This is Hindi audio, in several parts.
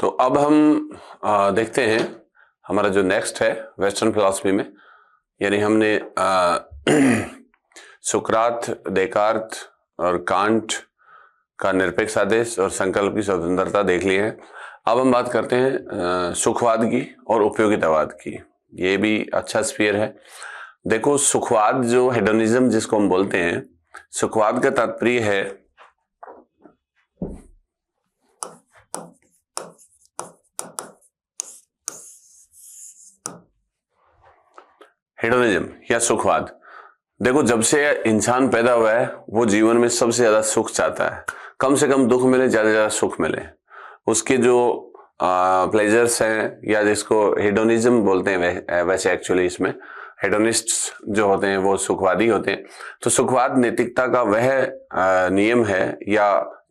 तो अब हम देखते हैं हमारा जो नेक्स्ट है वेस्टर्न फिलॉसफी में, यानी हमने सुकरात, देकार्त और कांट का निरपेक्ष आदेश और संकल्प की स्वतंत्रता देख ली है। अब हम बात करते हैं सुखवाद की और उपयोगितावाद की। ये भी अच्छा स्फीयर है। देखो, सुखवाद जो हेडोनिज्म जिसको हम बोलते हैं, सुखवाद का तात्पर्य है हेडोनिज्म या सुखवाद। देखो, जब से इंसान पैदा हुआ है वो जीवन में सबसे ज्यादा सुख चाहता है। कम से कम दुख मिले, ज्यादा से ज्यादा सुख मिले। उसके जो प्लेजर्स हैं या जिसको हेडोनिज्म बोलते हैं, वैसे एक्चुअली इसमें हेडोनिस्ट्स जो होते हैं वो सुखवादी होते हैं। तो सुखवाद नैतिकता का वह नियम है या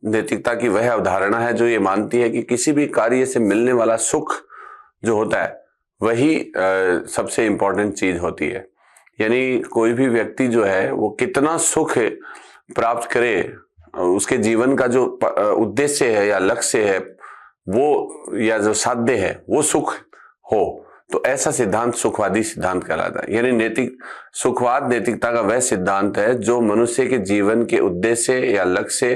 नैतिकता की वह अवधारणा है जो ये मानती है कि किसी भी कार्य से मिलने वाला सुख जो होता है वही सबसे इंपॉर्टेंट चीज होती है। यानी कोई भी व्यक्ति जो है वो कितना सुख प्राप्त करे, उसके जीवन का जो उद्देश्य है या लक्ष्य है वो या जो साध्य है वो सुख हो, तो ऐसा सिद्धांत सुखवादी सिद्धांत कहलाता है। यानी नैतिक सुखवाद नैतिकता का वह सिद्धांत है जो मनुष्य के जीवन के उद्देश्य या लक्ष्य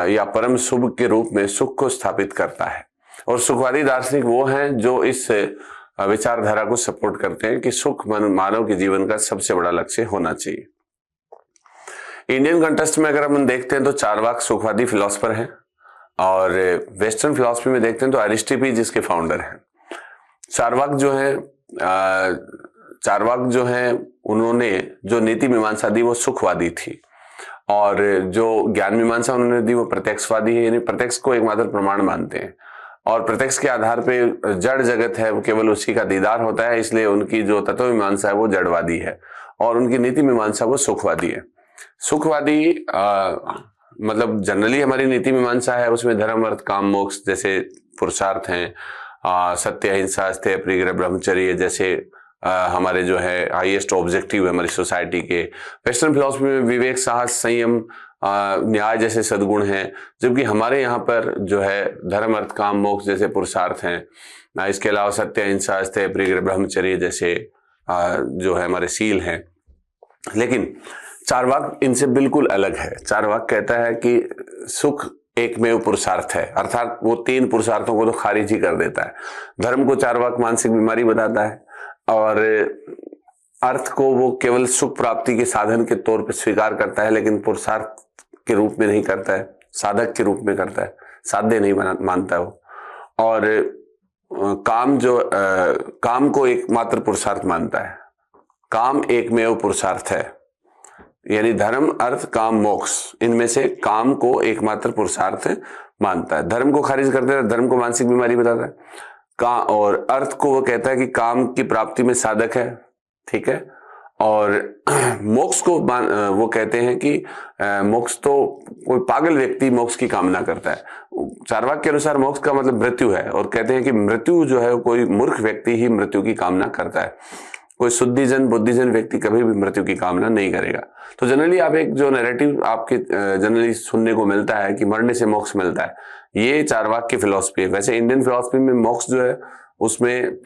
या परम शुभ के रूप में सुख को स्थापित करता है। और सुखवादी दार्शनिक वो हैं जो इस विचारधारा को सपोर्ट करते हैं कि सुख मानव के जीवन का सबसे बड़ा लक्ष्य होना चाहिए। इंडियन कंटेक्स्ट में अगर हम देखते हैं तो चारवाक सुखवादी फिलोसफर हैं, और वेस्टर्न फिलॉसफी में देखते हैं तो अरिस्टिपीज जिसके फाउंडर हैं। चारवाक जो है उन्होंने जो नीति मीमांसा दी वो सुखवादी थी, और जो ज्ञान मीमांसा उन्होंने दी वो प्रत्यक्षवादी है। यानी प्रत्यक्ष को एकमात्र प्रमाण मानते हैं और प्रत्यक्ष के आधार पे जड़ जगत है वो केवल उसी का दीदार होता है, इसलिए उनकी जो तत्व मीमांसा है वो जड़वादी है और उनकी नीति मीमांसा वो सुखवादी है। सुखवादी मतलब जनरली हमारी नीति मीमांसा है उसमें धर्म, अर्थ, काम, मोक्ष जैसे पुरुषार्थ हैं, सत्य, अहिंसा, स्थैर्य, परिग्रह, ब्रह्मचर्य जैसे हमारे जो है हाईएस्ट ऑब्जेक्टिव है हमारी सोसाइटी के। वेस्टर्न फिलॉसफी में विवेक, साहस, संयम, न्याय जैसे सद्गुण हैं, जबकि हमारे यहाँ पर जो है धर्म, अर्थ, काम, मोक्ष जैसे पुरुषार्थ हैं। इसके अलावा सत्य, अहिंसा, स्थैर्य, परिग्रह, ब्रह्मचर्य जैसे जो है हमारे सील हैं। लेकिन चारवाक इनसे बिल्कुल अलग है। चारवाक कहता है कि सुख एकमेव पुरुषार्थ है, अर्थात वो तीन पुरुषार्थों को तो खारिज ही कर देता है। धर्म को चारवाक मानसिक बीमारी बताता है, और अर्थ को वो केवल सुख प्राप्ति के साधन के तौर पर स्वीकार करता है, लेकिन पुरुषार्थ के रूप में नहीं करता है, साधक के रूप में करता है, साध्य नहीं मानता है वो। और काम को एकमात्र पुरुषार्थ मानता है। काम एकमेव पुरुषार्थ है, यानी धर्म, अर्थ, काम, मोक्ष, इनमें से काम को एकमात्र पुरुषार्थ मानता है। धर्म को खारिज कर देता है, धर्म को मानसिक बीमारी बताता है। और अर्थ को वो कहता है कि काम की प्राप्ति में साधक है, ठीक है। और मोक्ष को वो कहते हैं कि मोक्ष तो कोई पागल व्यक्ति मोक्ष की कामना करता है। चारवाक के अनुसार मोक्ष का मतलब मृत्यु है, और कहते हैं कि मृत्यु जो है कोई मूर्ख व्यक्ति ही मृत्यु की कामना करता है। कोई शुद्धिजन, बुद्धिजन व्यक्ति कभी भी मृत्यु की कामना नहीं करेगा। तो जनरली आप एक जो नैरेटिव आपके जनरली सुनने को मिलता है कि मरने से मोक्ष मिलता है, ये चारवाक की फिलॉसफी है। वैसे इंडियन फिलॉसफी में मोक्ष जो है उसमें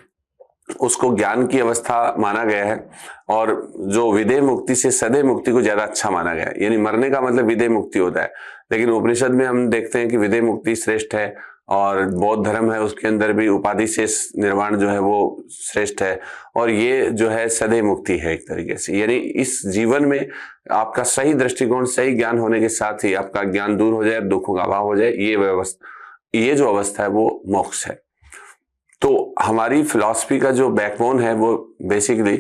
उसको ज्ञान की अवस्था माना गया है, और जो विदेह मुक्ति से सदैव मुक्ति को ज्यादा अच्छा माना गया है। यानी मरने का मतलब विदेह मुक्ति होता है, लेकिन उपनिषद में हम देखते हैं कि विदेह मुक्ति श्रेष्ठ है, और बौद्ध धर्म है उसके अंदर भी उपाधि से निर्वाण जो है वो श्रेष्ठ है, और ये जो है सदैव मुक्ति है एक तरीके से। यानी इस जीवन में आपका सही दृष्टिकोण, सही ज्ञान होने के साथ ही आपका ज्ञान दूर हो जाए, दुखों का अभाव हो जाए, ये जो अवस्था है वो मोक्ष है। तो हमारी फिलॉसफी का जो बैकबोन है वो बेसिकली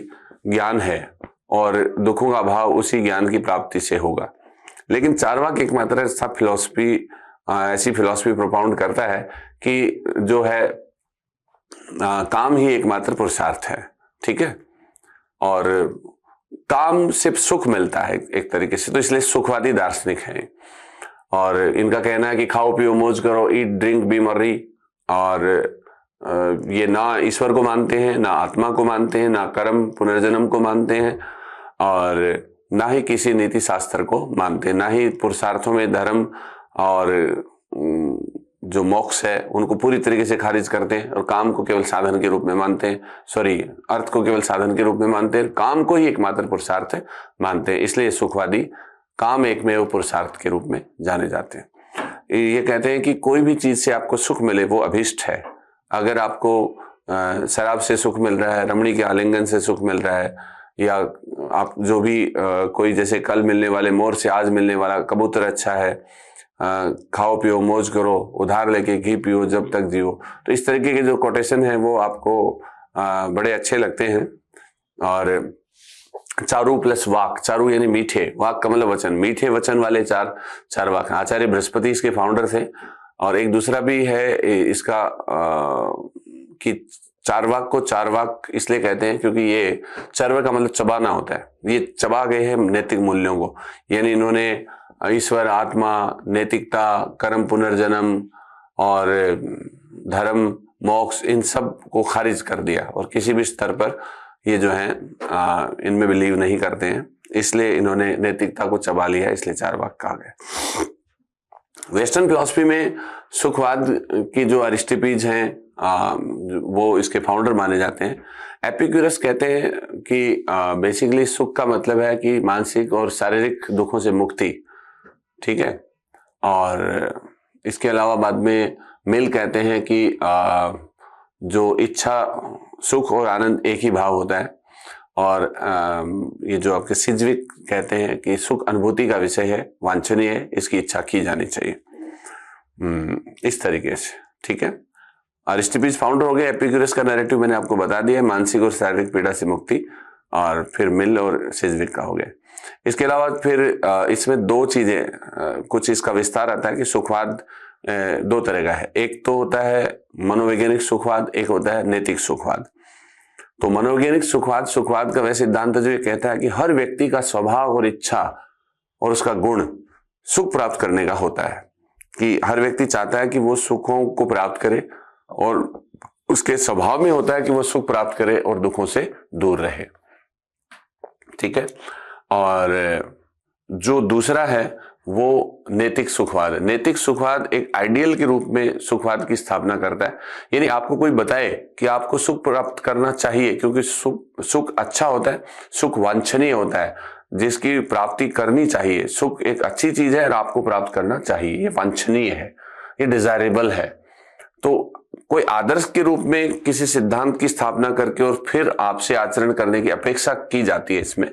ज्ञान है, और दुखों का अभाव उसी ज्ञान की प्राप्ति से होगा। लेकिन चारवाक एकमात्र ऐसी फिलॉसफी प्रोपाउंड करता है कि जो है काम ही एकमात्र पुरुषार्थ है, ठीक है, और काम से सुख मिलता है एक तरीके से, तो इसलिए सुखवादी दार्शनिक हैं। और इनका कहना है कि खाओ पियो मौज करो, ईट ड्रिंक बी मर्री, और ये ना ईश्वर को मानते हैं, ना आत्मा को मानते हैं, ना कर्म पुनर्जन्म को मानते हैं, और ना ही किसी नीति शास्त्र को मानते हैं, ना ही पुरुषार्थों में धर्म और जो मोक्ष है उनको पूरी तरीके से खारिज करते हैं और काम को केवल साधन के रूप में मानते हैं, अर्थ को केवल साधन के रूप में मानते हैं, काम को ही एकमात्र पुरुषार्थ मानते हैं। इसलिए सुखवादी काम एकमेव पुरुषार्थ के रूप में जाने जाते हैं। ये कहते हैं कि कोई भी चीज से आपको सुख मिले वो अभीष्ट है। अगर आपको शराब से सुख मिल रहा है, रमणी के आलिंगन से सुख मिल रहा है, या आप जो भी कोई जैसे कल मिलने वाले मोर से आज मिलने वाला कबूतर अच्छा है, खाओ पियो मौज करो, उधार लेके घी पियो जब तक जियो, तो इस तरीके के जो कोटेशन है वो आपको बड़े अच्छे लगते हैं। और चारु प्लस वाक, चारु यानी मीठे, वाक का मतलब वचन, मीठे वचन वाले चार वाक। आचार्य बृहस्पति इसके फाउंडर थे। और एक दूसरा भी है इसका कि चारवाक को चारवाक इसलिए कहते हैं क्योंकि ये चर्व का मतलब चबाना होता है, ये चबा गए हैं नैतिक मूल्यों को। यानी इन्होंने ईश्वर, आत्मा, नैतिकता, कर्म, पुनर्जन्म और धर्म, मोक्ष, इन सब को खारिज कर दिया और किसी भी स्तर पर ये जो है इनमें बिलीव नहीं करते हैं, इसलिए इन्होंने नैतिकता को चबा लिया, इसलिए चारवाक कहा गया। वेस्टर्न फिलॉसफी में सुखवाद की जो अरिस्टिपीज हैं वो इसके फाउंडर माने जाते हैं। एपिक्यूरस कहते हैं कि बेसिकली सुख का मतलब है कि मानसिक और शारीरिक दुखों से मुक्ति, ठीक है। और इसके अलावा बाद में मिल कहते हैं कि जो इच्छा, सुख और आनंद एक ही भाव होता है। और ये जो आपके सिज्विक कहते हैं कि सुख अनुभूति का विषय है, वांछनीय है, इसकी इच्छा की जानी चाहिए। इस तरीके से, ठीक है। अरिस्टिपीज फाउंडर हो गए। एपिक्यूरस का नैरेटिव मैंने आपको बता दिया, मानसिक और शारीरिक पीड़ा से मुक्ति। और फिर मिल और सिज्विक का हो गया। इसके अलावा फिर इसमें दो चीजें, कुछ इसका विस्तार आता है कि सुखवाद दो तरह का है। एक तो होता है मनोवैज्ञानिक सुखवाद, एक होता है नैतिक सुखवाद। तो मनोवैज्ञानिक सुखवाद का वह सिद्धांत जो ये कहता है कि हर व्यक्ति का स्वभाव और इच्छा और उसका गुण सुख प्राप्त करने का होता है, कि हर व्यक्ति चाहता है कि वो सुखों को प्राप्त करे और उसके स्वभाव में होता है कि वो सुख प्राप्त करे और दुखों से दूर रहे, ठीक है। और जो दूसरा है वो नैतिक सुखवाद है। नैतिक सुखवाद एक आइडियल के रूप में सुखवाद की स्थापना करता है। यानी आपको कोई बताए कि आपको सुख प्राप्त करना चाहिए, क्योंकि सुख अच्छा होता है, सुख वांछनीय होता है, जिसकी प्राप्ति करनी चाहिए। सुख एक अच्छी चीज है और आपको प्राप्त करना चाहिए, ये वांछनीय है, ये डिजायरेबल है। तो कोई आदर्श के रूप में किसी सिद्धांत की स्थापना करके और फिर आपसे आचरण करने की अपेक्षा की जाती है इसमें,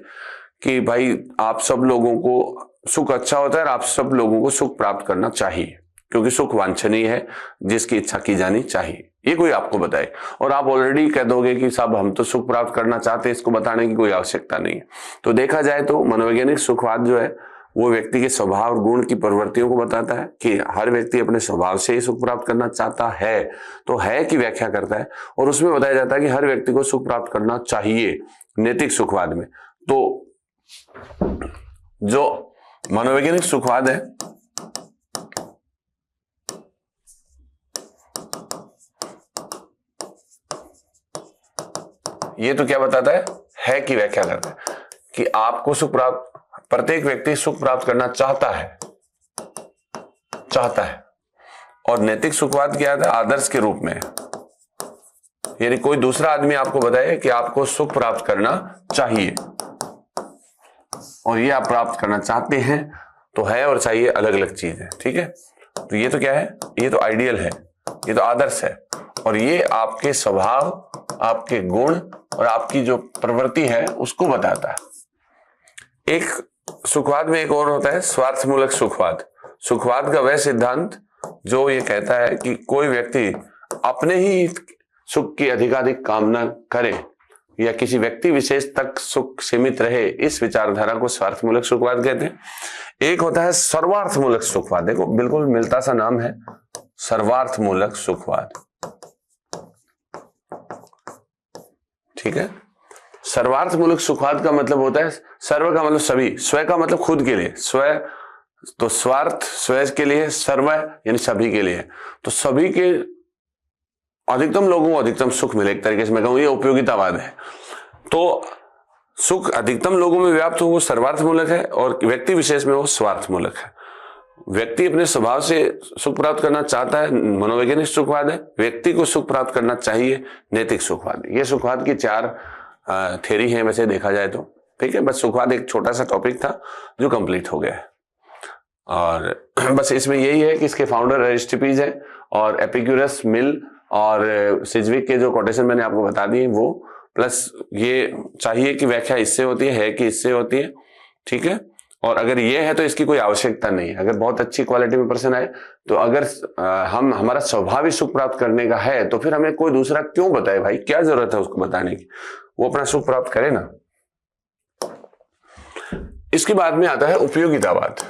कि भाई आप सब लोगों को सुख अच्छा होता है और आप सब लोगों को सुख प्राप्त करना चाहिए, क्योंकि सुख वांछनीय है, जिसकी इच्छा की जानी चाहिए। ये कोई आपको बताए और आप ऑलरेडी कह दोगे कि साहब हम तो सुख प्राप्त करना चाहते हैं, इसको बताने की कोई आवश्यकता नहीं है। तो देखा जाए तो मनोवैज्ञानिक सुखवाद जो है वो व्यक्ति के स्वभाव और गुण की प्रवृत्तियों को बताता है, कि हर व्यक्ति अपने स्वभाव से ही सुख प्राप्त करना चाहता है, तो है की व्याख्या करता है और उसमें बताया जाता है कि हर व्यक्ति को सुख प्राप्त करना चाहिए नैतिक सुखवाद में। तो जो मनोवैज्ञानिक सुखवाद है ये तो क्या बताता है की व्याख्या करता है कि आपको सुख प्राप्त, प्रत्येक व्यक्ति सुख प्राप्त करना चाहता है। और नैतिक सुखवाद क्या है? आदर्श के रूप में, यानी कोई दूसरा आदमी आपको बताए कि आपको सुख प्राप्त करना चाहिए और ये आप प्राप्त करना चाहते हैं, तो है और चाहिए अलग अलग चीज है, ठीक है। तो ये तो क्या है? ये तो आइडियल है, ये तो आदर्श है, और ये आपके स्वभाव, आपके गुण और आपकी जो प्रवृत्ति है उसको बताता है। एक सुखवाद में एक और होता है स्वार्थमूलक सुखवाद। सुखवाद का वह सिद्धांत जो ये कहता है कि कोई व्यक्ति अपने ही सुख की अधिकाधिक कामना करे या किसी व्यक्ति विशेष तक सुख सीमित रहे, इस विचारधारा को स्वार्थमूलक सुखवाद कहते हैं। एक होता है सर्वार्थमूलक सुखवाद। देखो बिल्कुल मिलता सा नाम है, सर्वार्थमूलक सुखवाद, ठीक है। सर्वार्थमूलक सुखवाद का मतलब होता है, सर्व का मतलब सभी, स्व का मतलब खुद के लिए, स्व तो स्वार्थ स्व के लिए, सर्व यानी सभी के लिए। तो सभी के अधिकतम लोगों को अधिकतम सुख मिले, एक तरीके से मैं कहूं ये उपयोगितावाद है। तो सुख अधिकतम लोगों में व्याप्त हो वो सर्वार्थमूलक है और व्यक्ति विशेष में वो स्वार्थमूलक है। व्यक्ति अपने स्वभाव से सुख प्राप्त करना चाहता है, मनोवैज्ञानिक सुखवाद है। व्यक्ति को सुख प्राप्त करना चाहिए, नैतिक सुखवाद। ये सुखवाद की 4 थ्योरी है वैसे देखा जाए तो, ठीक है। बस सुखवाद एक छोटा सा टॉपिक था जो कंप्लीट हो गया है, और बस इसमें यही है कि इसके फाउंडर अरिस्टिपीज है, और एपिक्यूरस, मिल और सिज्विक के जो कोटेशन मैंने आपको बता दिए वो, प्लस ये चाहिए कि व्याख्या इससे होती है कि इससे होती है, ठीक है। और अगर ये है तो इसकी कोई आवश्यकता नहीं है। अगर बहुत अच्छी क्वालिटी में प्रश्न आए तो अगर हमारा स्वभाव सुख प्राप्त करने का है तो फिर हमें कोई दूसरा क्यों बताए भाई, क्या जरूरत है उसको बताने की, वो अपना सुख प्राप्त करे ना। इसके बाद में आता है उपयोगितावाद,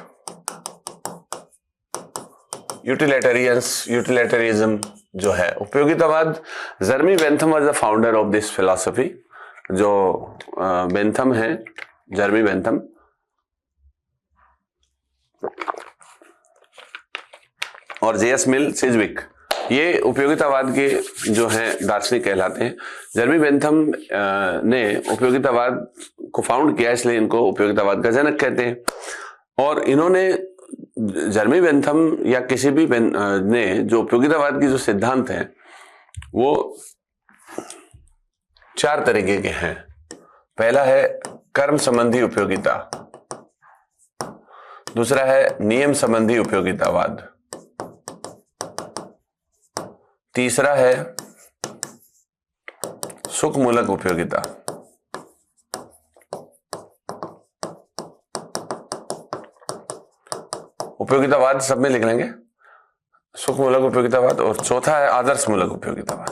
यूटिलिटेरियनिज्म जो है। उपयोगितावाद, Jeremy Bentham was the founder of this philosophy. जो बेंथम है, जर्मी बेंथम, और जेएस मिल, सिज्विक, ये उपयोगितावाद के जो हैं दार्शनिक कहलाते हैं। जर्मी बेंथम ने उपयोगितावाद को फाउंड किया, इसलिए इनको उपयोगितावाद का जनक कहते हैं। और इन्होंने, जर्मी बेंथम या किसी भी ने जो उपयोगितावाद की जो सिद्धांत हैं वो 4 तरीके के हैं। पहला है कर्म संबंधी उपयोगिता, दूसरा है नियम संबंधी उपयोगितावाद, तीसरा है सुख मूलक उपयोगिता, उपयोगितावाद सब में लिख लेंगे, सुख मूलक उपयोगितावाद, और चौथा है आदर्श मूलक उपयोगितावाद।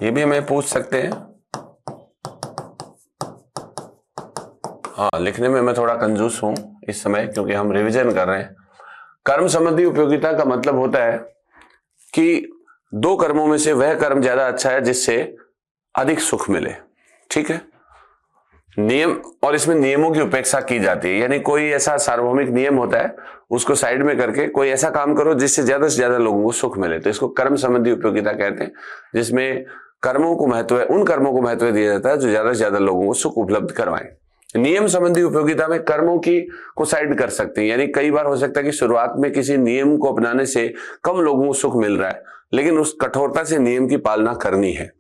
ये भी हमें पूछ सकते हैं। हाँ, लिखने में मैं थोड़ा कंजूस हूं इस समय क्योंकि हम रिवीजन कर रहे हैं। कर्म संबंधी उपयोगिता का मतलब होता है कि 2 कर्मों में से वह कर्म ज्यादा अच्छा है जिससे अधिक सुख मिले, ठीक है। नियम, और इसमें नियमों की उपेक्षा की जाती है, यानी कोई ऐसा सार्वभौमिक नियम होता है उसको साइड में करके कोई ऐसा काम करो जिससे से ज्यादा लोगों को सुख मिले, तो इसको कर्म संबंधी उपयोगिता कहते हैं। जिसमें कर्मों को महत्व है, उन कर्मों को महत्व दिया जाता है जो से ज्यादा लोगों को सुख उपलब्ध करवाएं। नियम संबंधी उपयोगिता में कर्मों की को साइड कर सकते हैं, यानी कई बार हो सकता है कि शुरुआत में किसी नियम को अपनाने से कम लोगों को सुख मिल रहा है, लेकिन उस कठोरता से नियम की पालना करनी है,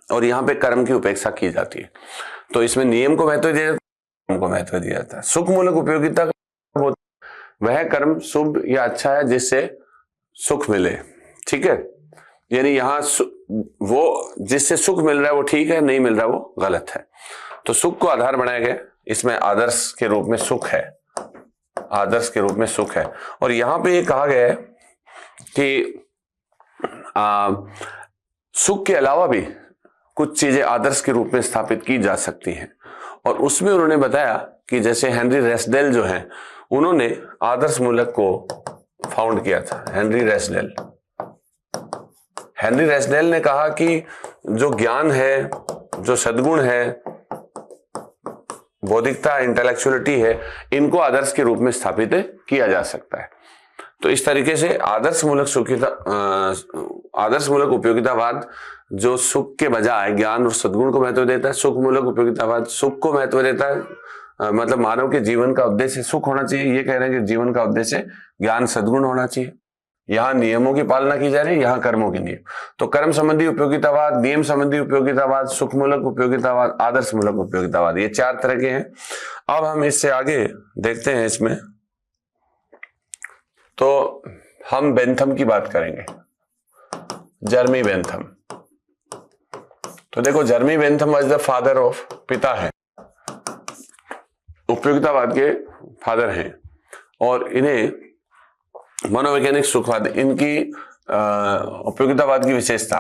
और यहाँ पे कर्म की उपेक्षा की जाती है। तो इसमें नियम को महत्व दिया जाता है, कर्म को महत्व दिया जाता है। सुख मूलक उपयोगिता वह कर्म शुभ या अच्छा है जिससे सुख मिले, ठीक है। यानी यहाँ वो जिससे सुख मिल रहा है वो ठीक है, नहीं मिल रहा वो गलत है। तो सुख को आधार बनाया गया, इसमें आदर्श के रूप में सुख है, आदर्श के रूप में सुख है। और यहां पे ये कहा गया है कि सुख के अलावा भी कुछ चीजें आदर्श के रूप में स्थापित की जा सकती हैं, और उसमें उन्होंने बताया कि जैसे हेनरी रेसडेल जो हैं, उन्होंने आदर्श मूलक को फाउंड किया था। हेनरी रेसडेल ने कहा कि जो ज्ञान है, जो सद्गुण है, बौद्धिकता, इंटेलेक्चुअलिटी है, इनको आदर्श के रूप में स्थापित किया जा सकता है। तो इस तरीके से आदर्श मूलक उपयोगितावाद जो सुख के बजाय ज्ञान और सद्गुण को महत्व देता है, सुख मूलक उपयोगितावाद सुख को महत्व देता है, मतलब मानव के जीवन का उद्देश्य सुख होना चाहिए, ये कह रहे हैं कि जीवन का उद्देश्य ज्ञान सद्गुण होना चाहिए। यहाँ नियमों की पालना की जा रही है, यहाँ कर्मों के नियम। तो कर्म संबंधी उपयोगितावाद, नियम संबंधी उपयोगितावाद, सुख मूलक उपयोगितावाद, आदर्श मूलक उपयोगितावाद, ये 4 तरह के हैं। अब हम इससे आगे देखते हैं। इसमें तो हम बेंथम की बात करेंगे, जर्मी बेंथम। तो देखो, Jeremy Bentham was the father of, पिता है, उपयोगितावाद के फादर हैं, और इन्हें मनोवैज्ञानिक सुखवाद, इनकी उपयोगितावाद की विशेषता,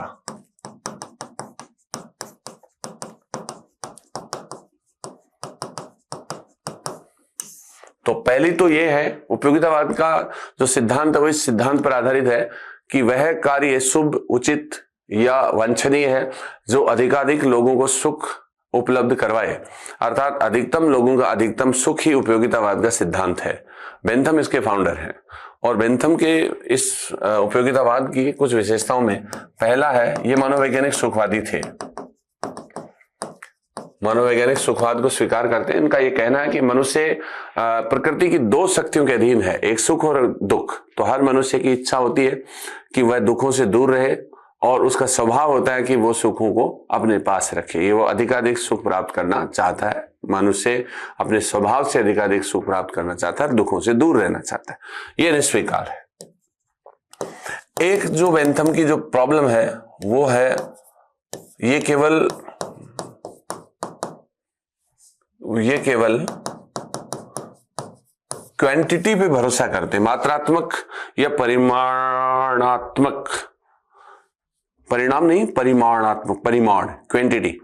तो पहली तो यह है, उपयोगितावाद का जो सिद्धांत है वो इस सिद्धांत पर आधारित है कि वह कार्य शुभ, उचित या वांछनीय है जो अधिकाधिक लोगों को सुख उपलब्ध करवाए, अर्थात अधिकतम लोगों का अधिकतम सुख ही उपयोगितावाद का सिद्धांत है। बेंथम इसके फाउंडर हैं, और बेंथम के इस उपयोगितावाद की कुछ विशेषताओं में पहला है, ये मनोवैज्ञानिक सुखवादी थे। मनोवैज्ञानिक सुखवाद को स्वीकार करते हैं। इनका यह कहना है कि मनुष्य प्रकृति की दो शक्तियों के अधीन है, एक सुख और दुख। तो हर मनुष्य की इच्छा होती है कि वह दुखों से दूर रहे, और उसका स्वभाव होता है कि वो सुखों को अपने पास रखे। ये वो अधिकाधिक सुख प्राप्त करना चाहता है। मनुष्य अपने स्वभाव से अधिकाधिक सुख प्राप्त करना चाहता है, दुखों से दूर रहना चाहता है। ये निस्वीकार है। एक जो बेंथम की जो प्रॉब्लम है वो है ये केवल क्वांटिटी पे भरोसा करते हैं, मात्रात्मक या परिमाणात्मक, परिणाम नहीं, परिमाणात्मक, परिमाण, क्वांटिटी।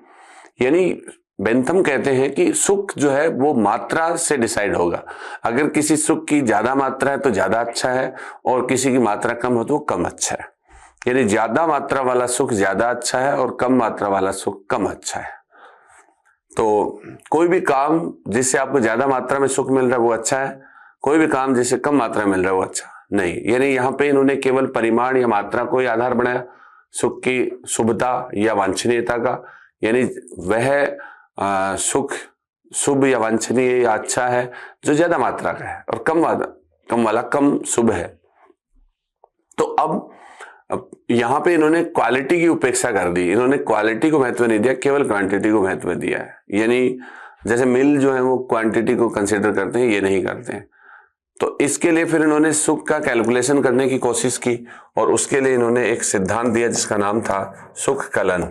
यानी बेंथम कहते हैं कि सुख जो है वो मात्रा से डिसाइड होगा। अगर किसी सुख की ज्यादा मात्रा है तो ज्यादा अच्छा है, और किसी की मात्रा कम हो तो वो कम अच्छा है। यानी ज्यादा मात्रा वाला सुख ज्यादा अच्छा है और कम मात्रा वाला सुख कम अच्छा है। तो कोई भी काम जिससे आपको ज्यादा मात्रा में सुख मिल रहा है वो अच्छा है, कोई भी काम जिससे कम मात्रा में मिल रहा है वो अच्छा नहीं। यानी यहाँ पे इन्होंने केवल परिमाण या मात्रा को ही आधार बनाया सुख की शुभता या वांछनीयता का। यानी वह सुख शुभ या वांछनीय या अच्छा है जो ज्यादा मात्रा का है, और कम वाला कम शुभ है। तो अब यहां पे इन्होंने क्वालिटी की उपेक्षा कर दी। इन्होंने क्वालिटी को महत्व नहीं दिया, केवल क्वांटिटी को महत्व दिया है। यानी जैसे मिल जो है वो क्वांटिटी को कंसीडर करते हैं, ये नहीं करते हैं। तो इसके लिए फिर इन्होंने सुख का कैलकुलेशन करने की कोशिश की, और उसके लिए इन्होंने एक सिद्धांत दिया जिसका नाम था सुख कलन।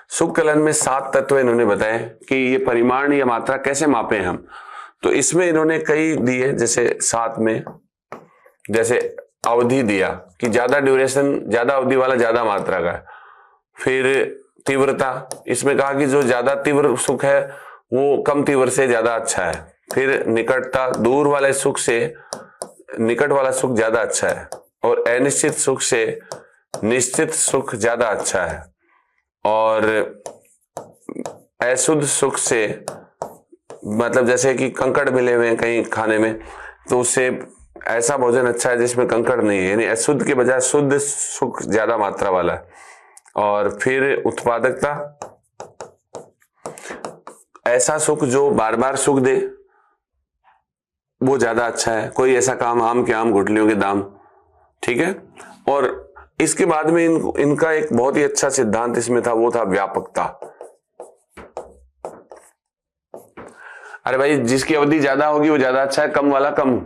सुख कलन में 7 तत्व इन्होंने बताए कि ये परिमाण या मात्रा कैसे मापे हम। तो इसमें इन्होंने कई दिए, जैसे 7 में जैसे अवधि दिया कि ज्यादा ड्यूरेशन, ज्यादा अवधि वाला ज्यादा मात्रा का है। फिर तीव्रता, इसमें कहा कि जो ज्यादा तीव्र सुख है वो कम तीव्र से ज्यादा अच्छा है। फिर निकटता, दूर वाले सुख से निकट वाला सुख ज्यादा अच्छा है, और अनिश्चित सुख से निश्चित सुख ज्यादा अच्छा है, और अशुद्ध सुख से, मतलब जैसे कि कंकड़ मिले हुए हैं कहीं खाने में, तो उससे ऐसा भोजन अच्छा है जिसमें कंकड़ नहीं है, यानी अशुद्ध के बजाय शुद्ध सुख ज्यादा मात्रा वाला है। और फिर उत्पादकता, ऐसा सुख जो बार बार सुख दे वो ज्यादा अच्छा है। कोई ऐसा काम, आम के आम गुठलियों के दाम, ठीक है। और इसके बाद में इनका एक बहुत ही अच्छा सिद्धांत इसमें था, वो था व्यापकता। अरे भाई, जिसकी अवधि ज्यादा होगी वो ज्यादा अच्छा है, कम वाला कम।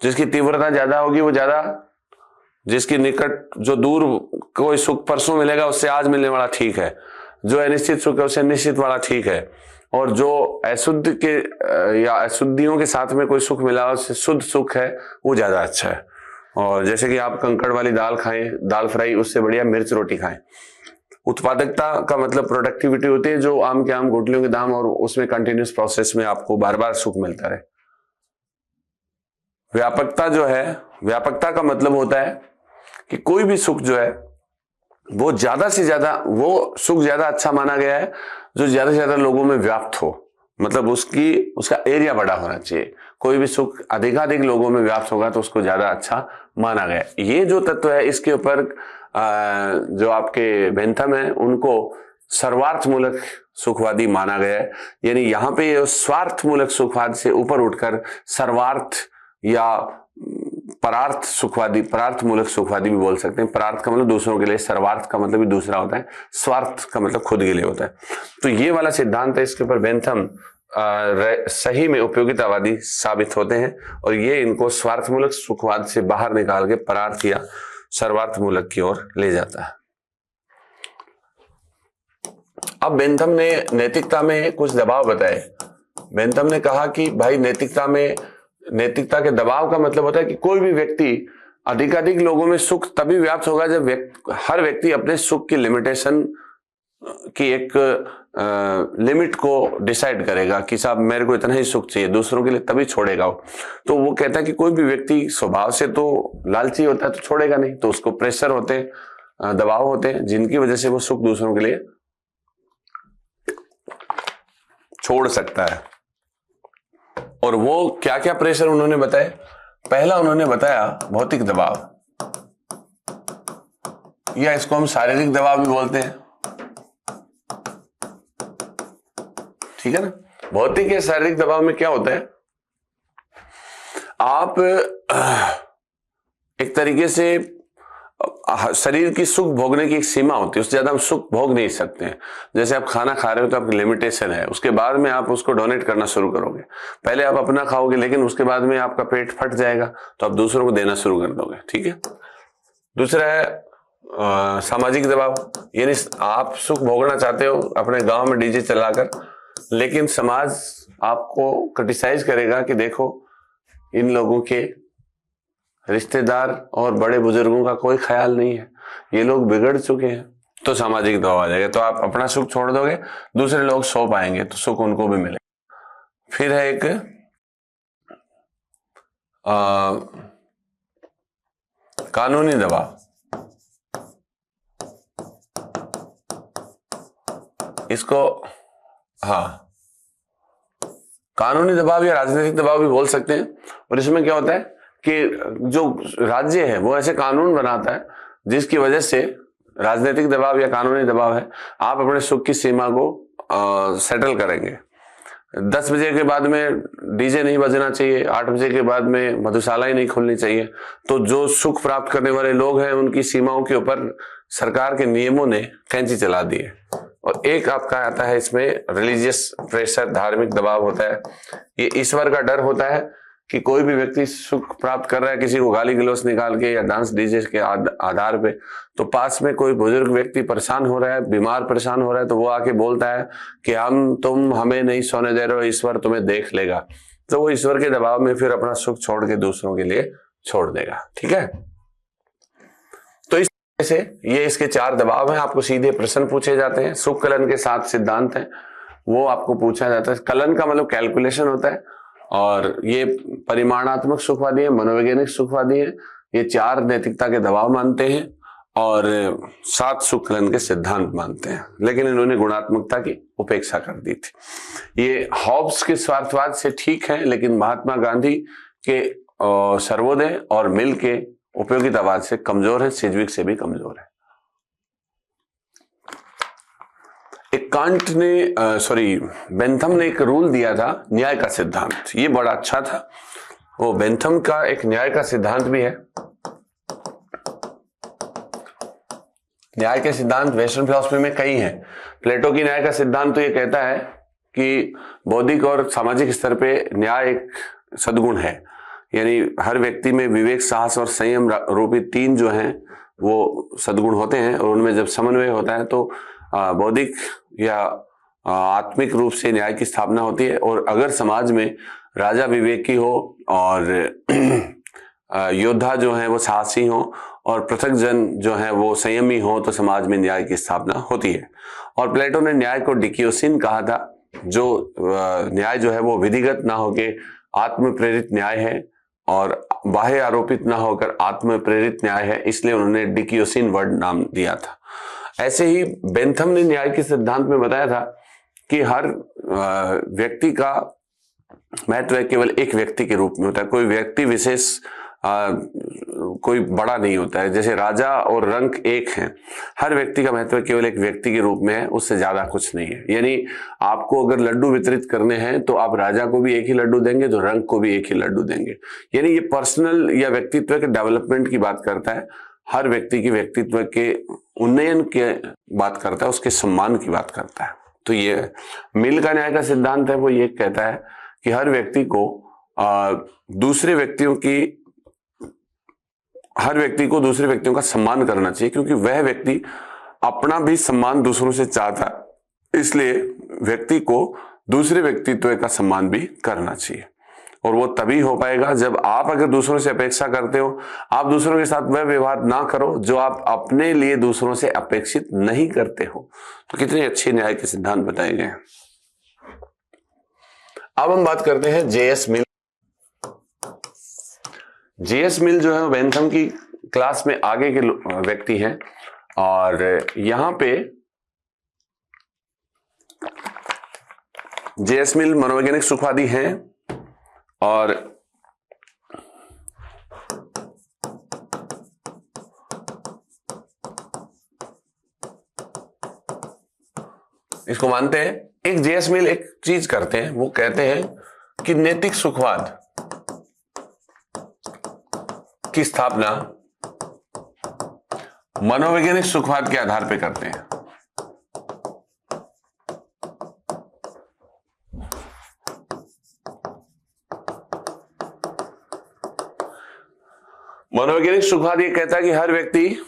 जिसकी तीव्रता ज्यादा होगी वो ज्यादा, जिसकी निकट, जो दूर कोई सुख परसों मिलेगा उससे आज मिलने वाला ठीक है, जो अनिश्चित सुख है उससे निश्चित वाला ठीक है, और जो अशुद्ध के या अशुद्धियों के साथ में कोई सुख मिला उससे शुद्ध सुख है वो ज्यादा अच्छा है। और जैसे कि आप कंकड़ वाली दाल खाएं, दाल फ्राई, उससे बढ़िया मिर्च रोटी खाएं। उत्पादकता का मतलब प्रोडक्टिविटी होती है, जो आम के आम गुठलियों के दाम, और उसमें कंटिन्यूस प्रोसेस में आपको बार बार सुख मिलता रहे। व्यापकता जो है, व्यापकता का मतलब होता है कि कोई भी सुख जो है वो ज्यादा से ज्यादा, वो सुख ज्यादा अच्छा माना गया है जो ज्यादा से ज्यादा लोगों में व्याप्त हो, मतलब उसका एरिया बड़ा होना चाहिए। कोई भी सुख अधिकाधिक लोगों में व्याप्त होगा तो उसको ज्यादा अच्छा माना गया। ये जो तत्व है इसके ऊपर जो आपके बेंथम है उनको सर्वार्थ मूलक सुखवादी माना गया है। यानी यहाँ पे स्वार्थ मूलक सुखवाद से ऊपर उठकर सर्वार्थ या परार्थ सुखवादी, परार्थ मूलक सुखवादी भी बोल सकते हैं। परार्थ का मतलब दूसरों के लिए, सर्वार्थ का मतलब भी दूसरा होता है, स्वार्थ का मतलब खुद के लिए होता है। तो ये वाला सिद्धांत है, इसके ऊपर बेंथम सही में उपयोगितावादी साबित होते हैं, और ये इनको स्वार्थ मूलक सुखवाद से बाहर निकाल के परार्थ या सर्वार्थ मूलक की ओर ले जाता है। अब बेंथम ने नैतिकता में कुछ दबाव बताए। बेंथम ने कहा कि भाई नैतिकता के दबाव का मतलब होता है कि कोई भी व्यक्ति, अधिकाधिक लोगों में सुख तभी व्याप्त होगा जब हर व्यक्ति अपने सुख की लिमिटेशन की एक लिमिट को डिसाइड करेगा कि साहब मेरे को इतना ही सुख चाहिए, दूसरों के लिए तभी छोड़ेगा वो। तो वो कहता है कि कोई भी व्यक्ति स्वभाव से तो लालची होता है तो छोड़ेगा नहीं, तो उसको प्रेशर होते हैं, दबाव होते हैं, जिनकी वजह से वो सुख दूसरों के लिए छोड़ सकता है। और वो क्या क्या प्रेशर उन्होंने बताए? पहला उन्होंने बताया भौतिक दबाव, या इसको हम शारीरिक दबाव भी बोलते हैं। ठीक है ना। भौतिक या शारीरिक दबाव में क्या होता है, आप एक तरीके से शरीर की सुख भोगने की एक सीमा होती है, उससे ज्यादा हम सुख भोग नहीं सकते हैं। जैसे आप खाना खा रहे हो तो आपकी लिमिटेशन है, उसके बाद में आप उसको डोनेट करना शुरू करोगे। पहले आप अपना खाओगे, लेकिन उसके बाद में आपका पेट फट जाएगा तो आप दूसरों को देना शुरू कर दोगे, ठीक है। दूसरा है सामाजिक दबाव, यानी आप सुख भोगना चाहते हो अपने गांव में डीजे चलाकर, लेकिन समाज आपको क्रिटिसाइज करेगा कि देखो इन लोगों के रिश्तेदार और बड़े बुजुर्गों का कोई ख्याल नहीं है, ये लोग बिगड़ चुके हैं, तो सामाजिक दबाव आ जाएगा। तो आप अपना सुख छोड़ दोगे, दूसरे लोग सो पाएंगे तो सुख उनको भी मिलेगा। फिर है एक कानूनी दबाव। इसको कानूनी दबाव या राजनीतिक दबाव भी बोल सकते हैं। और इसमें क्या होता है कि जो राज्य है वो ऐसे कानून बनाता है जिसकी वजह से राजनीतिक दबाव या कानूनी दबाव है, आप अपने सुख की सीमा को सेटल करेंगे। 10 बजे के बाद में डीजे नहीं बजना चाहिए, 8 बजे के बाद में मधुशाला ही नहीं खुलनी चाहिए। तो जो सुख प्राप्त करने वाले लोग हैं उनकी सीमाओं के ऊपर सरकार के नियमों ने कैंची चला दी है। और एक आपका आता है इसमें रिलीजियस प्रेशर, धार्मिक दबाव होता है। ये ईश्वर का डर होता है कि कोई भी व्यक्ति सुख प्राप्त कर रहा है किसी को गाली गलौज निकाल के या डांस डीजे के आधार पे, तो पास में कोई बुजुर्ग व्यक्ति परेशान हो रहा है, बीमार परेशान हो रहा है, तो वो आके बोलता है कि तुम हमें नहीं सोने दे रहे हो, ईश्वर तुम्हें देख लेगा। तो वो ईश्वर के दबाव में फिर अपना सुख छोड़ के दूसरों के लिए छोड़ देगा, ठीक है। तो इस तरह से ये इसके 4 दबाव हैं। आपको सीधे प्रश्न पूछे जाते हैं। सुख कलन के 7 सिद्धांत हैं, वो आपको पूछा जाता है। कलन का मतलब कैलकुलेशन होता है, और ये परिमाणात्मक सुखवादी है, मनोवैज्ञानिक सुखवादी है। ये 4 नैतिकता के दबाव मानते हैं और 7 सुख कलन के सिद्धांत मानते हैं, लेकिन इन्होंने गुणात्मकता की उपेक्षा कर दी थी। ये हॉब्स के स्वार्थवाद से ठीक है, लेकिन महात्मा गांधी के सर्वोदय और मिल के उपयोगितावाद से कमजोर है, सिज्विक से भी कमजोर है। एक कांट ने बेंथम ने एक रूल दिया था, न्याय का सिद्धांत। ये बड़ा अच्छा था। वो बेंथम का एक न्याय का सिद्धांत भी है। न्याय के सिद्धांत वेस्टर्न फिलॉसफी में कई हैं। प्लेटो की न्याय का सिद्धांत तो ये कहता है कि बौद्धिक और सामाजिक स्तर पे न्याय एक सद्गुण है, यानी हर व्यक्ति में विवेक, साहस और संयम रूपी 3 जो हैं वो सद्गुण होते हैं, और उनमें जब समन्वय होता है तो बौद्धिक या आत्मिक रूप से न्याय की स्थापना होती है। और अगर समाज में राजा विवेकी हो और योद्धा जो है वो साहसी हो और पृथक जन जो है वो संयमी हो, तो समाज में न्याय की स्थापना होती है। और प्लेटो ने न्याय को डिकियोसिन कहा था। जो न्याय जो है वो विधिगत ना होके आत्म प्रेरित न्याय है, और बाह्य आरोपित ना होकर आत्म प्रेरित न्याय है, इसलिए उन्होंने डिकियोसिन वर्ड नाम दिया था। ऐसे ही बेंथम ने न्याय के सिद्धांत में बताया था कि हर व्यक्ति का महत्व केवल एक व्यक्ति के रूप में होता है, कोई व्यक्ति विशेष कोई बड़ा नहीं होता है। जैसे राजा और रंक एक हैं, हर व्यक्ति का महत्व केवल एक व्यक्ति के रूप में है, उससे ज्यादा कुछ नहीं है। यानी आपको अगर लड्डू वितरित करने हैं तो आप राजा को भी एक ही लड्डू देंगे, तो रंक को भी एक ही लड्डू देंगे। यानी ये पर्सनल या व्यक्तित्व के डेवलपमेंट की बात करता है, हर व्यक्ति के व्यक्तित्व के उन्नयन की बात करता है, उसके सम्मान की बात करता है। तो ये मिल का न्याय का सिद्धांत है, वो ये कहता है कि हर व्यक्ति को दूसरे व्यक्तियों का सम्मान करना चाहिए, क्योंकि वह व्यक्ति अपना भी सम्मान दूसरों से चाहता है, इसलिए व्यक्ति को दूसरे व्यक्तित्व का सम्मान भी करना चाहिए। और वो तभी हो पाएगा जब आप अगर दूसरों से अपेक्षा करते हो, आप दूसरों के साथ वह व्यवहार ना करो जो आप अपने लिए दूसरों से अपेक्षित नहीं करते हो। तो कितने अच्छे न्याय के सिद्धांत बताए गए हैं। अब हम बात करते हैं जेएस मिल। जेएस मिल जो है बेंथम की क्लास में आगे के व्यक्ति हैं, और यहां पे जेएस मिल मनोवैज्ञानिक सुखवादी हैं, और इसको मानते हैं। एक जेएस मिल एक चीज करते हैं, वो कहते हैं कि नैतिक सुखवाद की स्थापना मनोवैज्ञानिक सुखवाद के आधार पर करते हैं। मनोवैज्ञानिक सुखवाद ये कहता है कि हर व्यक्ति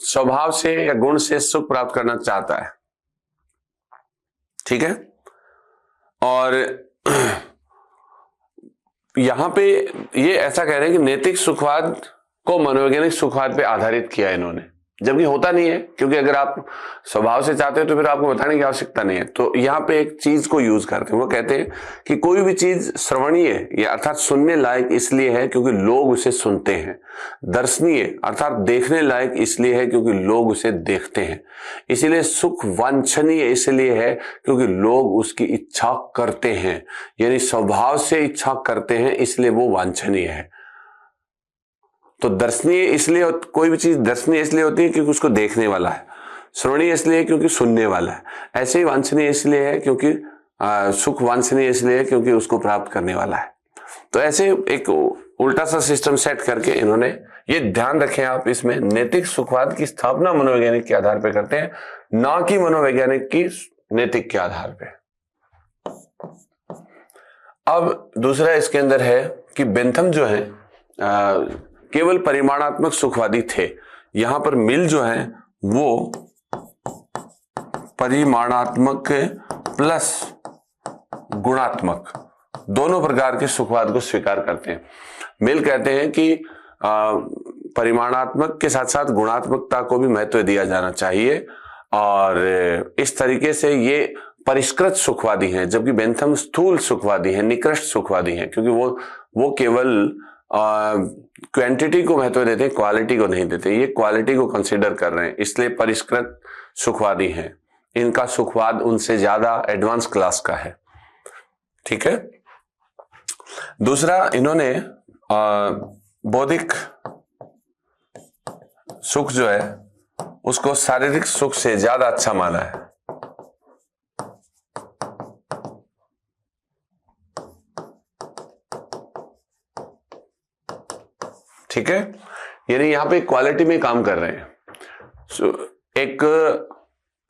स्वभाव से या गुण से सुख प्राप्त करना चाहता है, ठीक है। और यहां पे ये ऐसा कह रहे हैं कि नैतिक सुखवाद को मनोवैज्ञानिक सुखवाद पे आधारित किया है इन्होंने, जबकि होता नहीं है, क्योंकि अगर आप स्वभाव से चाहते हो तो फिर आपको बताने की आवश्यकता नहीं है। तो यहाँ पे एक चीज को यूज करते हैं, वो कहते हैं कि कोई भी चीज श्रवणीय या अर्थात सुनने लायक इसलिए है क्योंकि लोग उसे सुनते हैं, दर्शनीय अर्थात देखने लायक इसलिए है क्योंकि लोग उसे देखते हैं, इसीलिए सुख वांछनीय इसलिए है क्योंकि लोग उसकी इच्छा करते हैं, यानी स्वभाव से इच्छा करते हैं इसलिए वो वांछनीय है। तो दर्शनीय इसलिए, कोई भी चीज दर्शनीय इसलिए होती है क्योंकि उसको देखने वाला है, श्रवणीय इसलिए क्योंकि सुनने वाला है, ऐसे ही वांछनीय इसलिए है क्योंकि सुख वांछनीय इसलिए है क्योंकि उसको प्राप्त करने वाला है। तो ऐसे एक उल्टा सा सिस्टम सेट करके इन्होंने, ये ध्यान रखें आप, इसमें नैतिक सुखवाद की स्थापना मनोवैज्ञानिक के आधार पर करते हैं, ना कि मनोवैज्ञानिक की नैतिक के आधार पर। अब दूसरा इसके अंदर है कि बेंथम जो है केवल परिमाणात्मक सुखवादी थे। यहां पर मिल जो है वो परिमाणात्मक प्लस गुणात्मक दोनों प्रकार के सुखवाद को स्वीकार करते हैं। मिल कहते हैं कि परिमाणात्मक के साथ साथ गुणात्मकता को भी महत्व दिया जाना चाहिए, और इस तरीके से ये परिष्कृत सुखवादी हैं, जबकि बेंथम स्थूल सुखवादी हैं, निकृष्ट सुखवादी हैं, क्योंकि वो केवल क्वांटिटी को महत्व देते हैं, क्वालिटी को नहीं देते। ये क्वालिटी को कंसीडर कर रहे हैं, इसलिए परिष्कृत सुखवादी हैं। इनका सुखवाद उनसे ज्यादा एडवांस क्लास का है, ठीक है। दूसरा, इन्होंने बौद्धिक सुख जो है उसको शारीरिक सुख से ज्यादा अच्छा माना है। ठीक है, यानी यहां पे क्वालिटी में काम कर रहे हैं। एक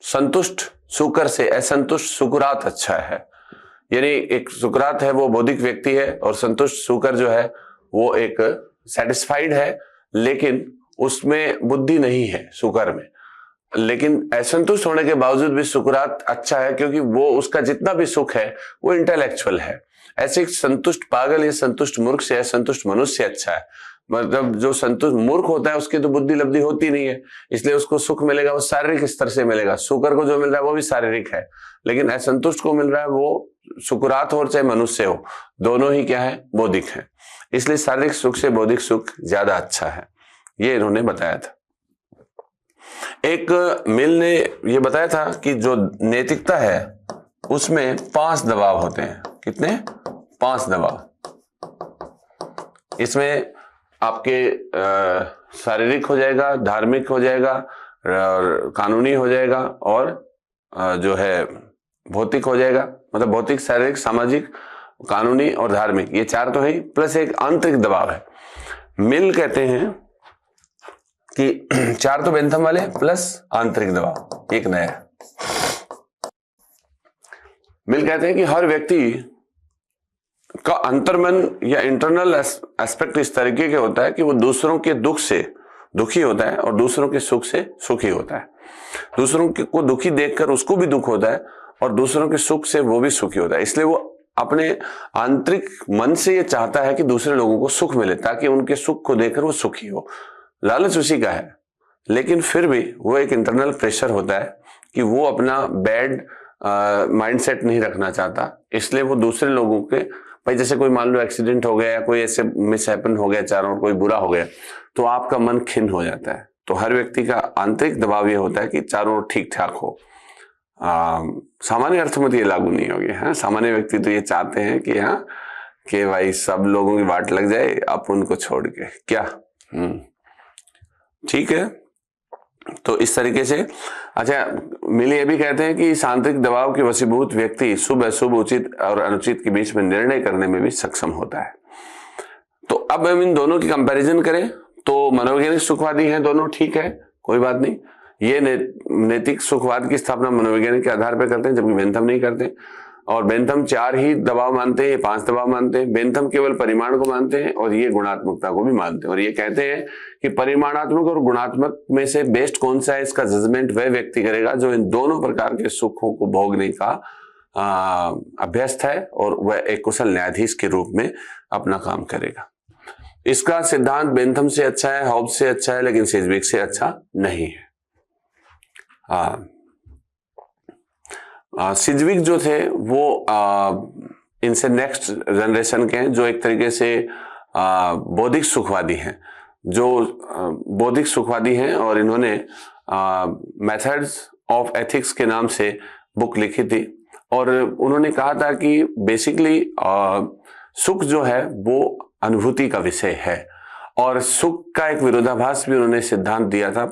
संतुष्ट सुकर से असंतुष्ट सुकरात अच्छा है, यानी एक सुकरात है वो बौद्धिक व्यक्ति है, और संतुष्ट सुकर जो है वो एक सेटिस्फाइड है, लेकिन उसमें बुद्धि नहीं है सुकर में। लेकिन असंतुष्ट होने के बावजूद भी सुकरात अच्छा है, क्योंकि वो उसका जितना भी सुख है वो इंटेलेक्चुअल है। ऐसे संतुष्ट पागल या संतुष्ट मूर्ख से असंतुष्ट मनुष्य अच्छा है। मतलब जो संतुष्ट मूर्ख होता है उसकी तो बुद्धि लब्धि होती नहीं है, इसलिए उसको सुख मिलेगा वो शारीरिक स्तर से मिलेगा। सुकर को जो मिल रहा है वो भी शारीरिक है, लेकिन असंतुष्ट को मिल रहा है वो सुकरात हो और चाहे मनुष्य हो, दोनों ही क्या है, बौद्धिक है। इसलिए शारीरिक सुख से बौद्धिक सुख ज्यादा अच्छा है, ये इन्होंने बताया था। एक मिल ने ये बताया था कि जो नैतिकता है उसमें 5 दबाव होते हैं। कितने? 5 दबाव। इसमें आपके शारीरिक हो जाएगा, धार्मिक हो जाएगा, और कानूनी हो जाएगा, और जो है भौतिक हो जाएगा। मतलब भौतिक, शारीरिक, सामाजिक, कानूनी और धार्मिक, ये 4 तो है, प्लस एक आंतरिक दबाव है। मिल कहते हैं कि 4 तो बेंथम वाले प्लस आंतरिक दबाव, एक नया। मिल कहते हैं कि हर व्यक्ति का अंतर्मन या इंटरनल एस्पेक्ट इस तरीके के होता है कि वो दूसरों के दुख से दुखी होता है और दूसरों के सुख से सुखी होता है। दूसरों को दुखी देखकर उसको भी दुख होता है, और दूसरों के सुख से वो भी सुखी होता है। इसलिए वो अपने आंतरिक मन से ये चाहता है कि दूसरे लोगों को सुख मिले, ताकि उनके सुख को देखकर वो सुखी हो। लालच उसी का है, लेकिन फिर भी वो एक इंटरनल प्रेशर होता है कि वो अपना बैड माइंडसेट नहीं रखना चाहता, इसलिए वो दूसरे लोगों के, भाई जैसे कोई मान लो एक्सीडेंट हो गया या कोई ऐसे मिसहैपन हो गया, चारों कोई बुरा हो गया, तो आपका मन खिन्न हो जाता है। तो हर व्यक्ति का आंतरिक दबाव ये होता है कि चारों ठीक ठाक हो। सामान्य अर्थ में तो ये लागू नहीं होगी। हाँ, सामान्य व्यक्ति तो ये चाहते हैं कि हाँ, कि भाई सब लोगों की वाट लग जाए, आप उनको छोड़ के क्या। ठीक है। तो इस तरीके से अच्छा, मिली ये भी कहते हैं कि आंतरिक दबाव के वशीभूत व्यक्ति शुभ अशुभ उचित और अनुचित के बीच में निर्णय करने में भी सक्षम होता है। तो अब हम इन दोनों की कंपैरिजन करें तो मनोवैज्ञानिक सुखवादी हैं दोनों, ठीक है, कोई बात नहीं। ये नैतिक सुखवाद की स्थापना मनोवैज्ञानिक के आधार पर करते हैं, जबकि बेंथम नहीं करते। और बेंथम 4 ही दबाव मानते हैं, ये 5 दबाव मानते हैं। बेंथम केवल परिमाण को मानते हैं और ये गुणात्मकता को भी मानते हैं। और ये कहते हैं कि परिमाणात्मक और गुणात्मक में से बेस्ट कौन सा है, इसका जजमेंट वह व्यक्ति करेगा जो इन दोनों प्रकार के सुखों को भोगने का अभ्यस्त है और वह एक कुशल न्यायाधीश के रूप में अपना काम करेगा। इसका सिद्धांत बेंथम से अच्छा है, हॉब्स से अच्छा है, लेकिन सिजविक से अच्छा नहीं है। सिजविक जो थे वो इनसे नेक्स्ट जनरेशन के हैं, जो एक तरीके से बौद्धिक सुखवादी हैं, जो बौद्धिक सुखवादी हैं। और इन्होंने मेथड्स ऑफ एथिक्स के नाम से बुक लिखी थी। और उन्होंने कहा था कि बेसिकली सुख जो है वो अनुभूति का विषय है। और सुख का एक विरोधाभास भी उन्होंने सिद्धांत दिया था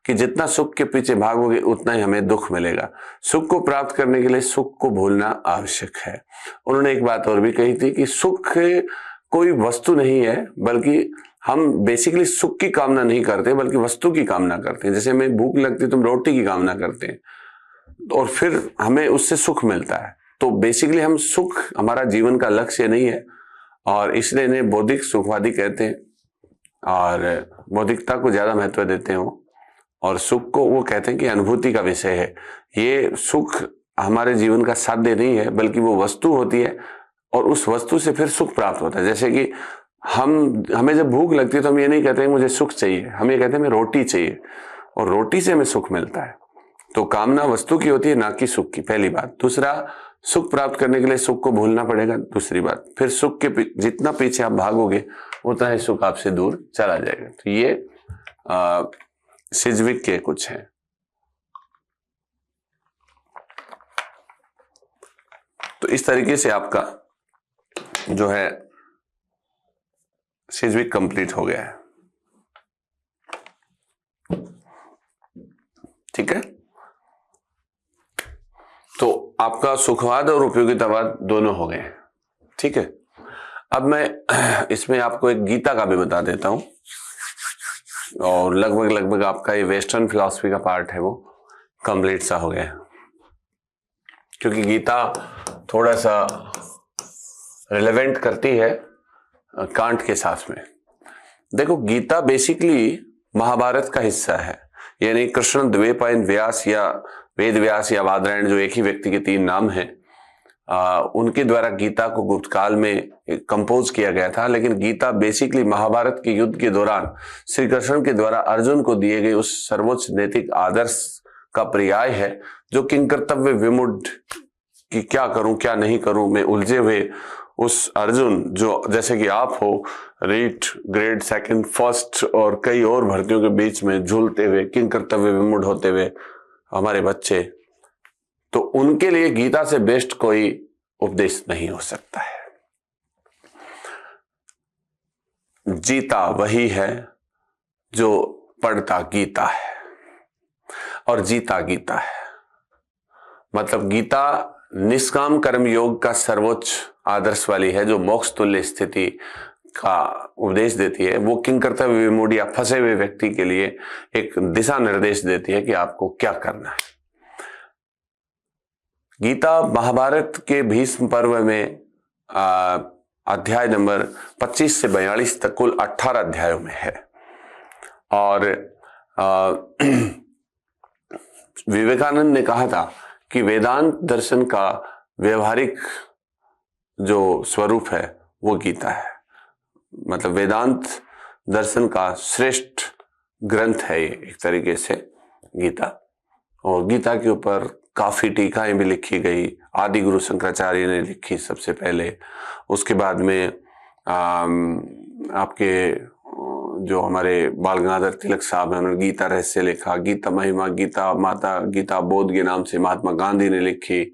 कि जितना सुख के पीछे भागोगे उतना ही हमें दुख मिलेगा। सुख को प्राप्त करने के लिए सुख को भूलना आवश्यक है। उन्होंने एक बात और भी कही थी कि सुख कोई वस्तु नहीं है, बल्कि हम बेसिकली सुख की कामना नहीं करते बल्कि वस्तु की कामना करते हैं। जैसे हमें भूख लगती है तो हम रोटी की कामना करते हैं और फिर हमें उससे सुख मिलता है। तो बेसिकली हम सुख हमारा जीवन का लक्ष्य नहीं है, और इसलिए इन्हें बौद्धिक सुखवादी कहते हैं और बौद्धिकता को ज्यादा महत्व देते हैं वो। और सुख को वो कहते हैं कि अनुभूति का विषय है। ये सुख हमारे जीवन का साध्य नहीं है, बल्कि वो वस्तु होती है और उस वस्तु से फिर सुख प्राप्त होता है। जैसे कि हमें जब भूख लगती है तो हम ये नहीं कहते हैं मुझे सुख चाहिए, हम ये कहते हैं हमें रोटी चाहिए, और रोटी से हमें सुख मिलता है। तो कामना वस्तु की होती है, ना कि सुख की, पहली बात। दूसरा, सुख प्राप्त करने के लिए सुख को भूलना पड़ेगा, दूसरी बात। फिर सुख के जितना पीछे आप भागोगे उतना ही सुख आपसे दूर चला जाएगा। तो ये सिजविक के कुछ हैं। तो इस तरीके से आपका जो है सिजविक कंप्लीट हो गया है, ठीक है। तो आपका सुखवाद और उपयोगितावाद दोनों हो गए, ठीक है। अब मैं इसमें आपको एक गीता का भी बता देता हूं, और लगभग आपका ये वेस्टर्न फिलॉसफी का पार्ट है वो कंप्लीट सा हो गया, क्योंकि गीता थोड़ा सा रिलेवेंट करती है कांट के साथ में। देखो, गीता बेसिकली महाभारत का हिस्सा है, यानी कृष्ण द्वैपायन व्यास या वेद व्यास या बादरायण, जो एक ही व्यक्ति के 3 नाम हैं, उनके द्वारा गीता को गुप्त काल में कंपोज किया गया था। लेकिन गीता बेसिकली महाभारत के युद्ध के दौरान श्री कृष्ण के द्वारा अर्जुन को दिए गए उस सर्वोच्च नैतिक आदर्श का पर्याय है, जो किंकर्तव्य विमूढ़ कि क्या करूं क्या नहीं करूं में उलझे हुए उस अर्जुन, जो जैसे कि आप हो, रीट ग्रेड 2nd 1st और कई और भर्तियों के बीच में झूलते हुए, किंकर्तव्य विमूढ़ होते हुए हमारे बच्चे, तो उनके लिए गीता से बेस्ट कोई उपदेश नहीं हो सकता है। जीता वही है जो पढ़ता गीता है और जीता गीता है। मतलब गीता निष्काम कर्म योग का सर्वोच्च आदर्श वाली है, जो मोक्ष तुल्य स्थिति का उपदेश देती है। वो किंकर्तव्य विमूढ़ या फंसे हुए व्यक्ति के लिए एक दिशा निर्देश देती है कि आपको क्या करना है। गीता महाभारत के भीष्म पर्व में अध्याय नंबर 25 से 42 तक कुल 18 अध्यायों में है। और विवेकानंद ने कहा था कि वेदांत दर्शन का व्यवहारिक जो स्वरूप है वो गीता है। मतलब वेदांत दर्शन का श्रेष्ठ ग्रंथ है ये एक तरीके से गीता। और गीता के ऊपर काफी टीकाएं भी लिखी गई, आदि गुरु शंकराचार्य ने लिखी सबसे पहले। उसके बाद में आपके जो हमारे बाल गंगाधर तिलक साहब हैं, उन्होंने गीता रहस्य लिखा। गीता महिमा, गीता माता, गीता बोध के नाम से महात्मा गांधी ने लिखी,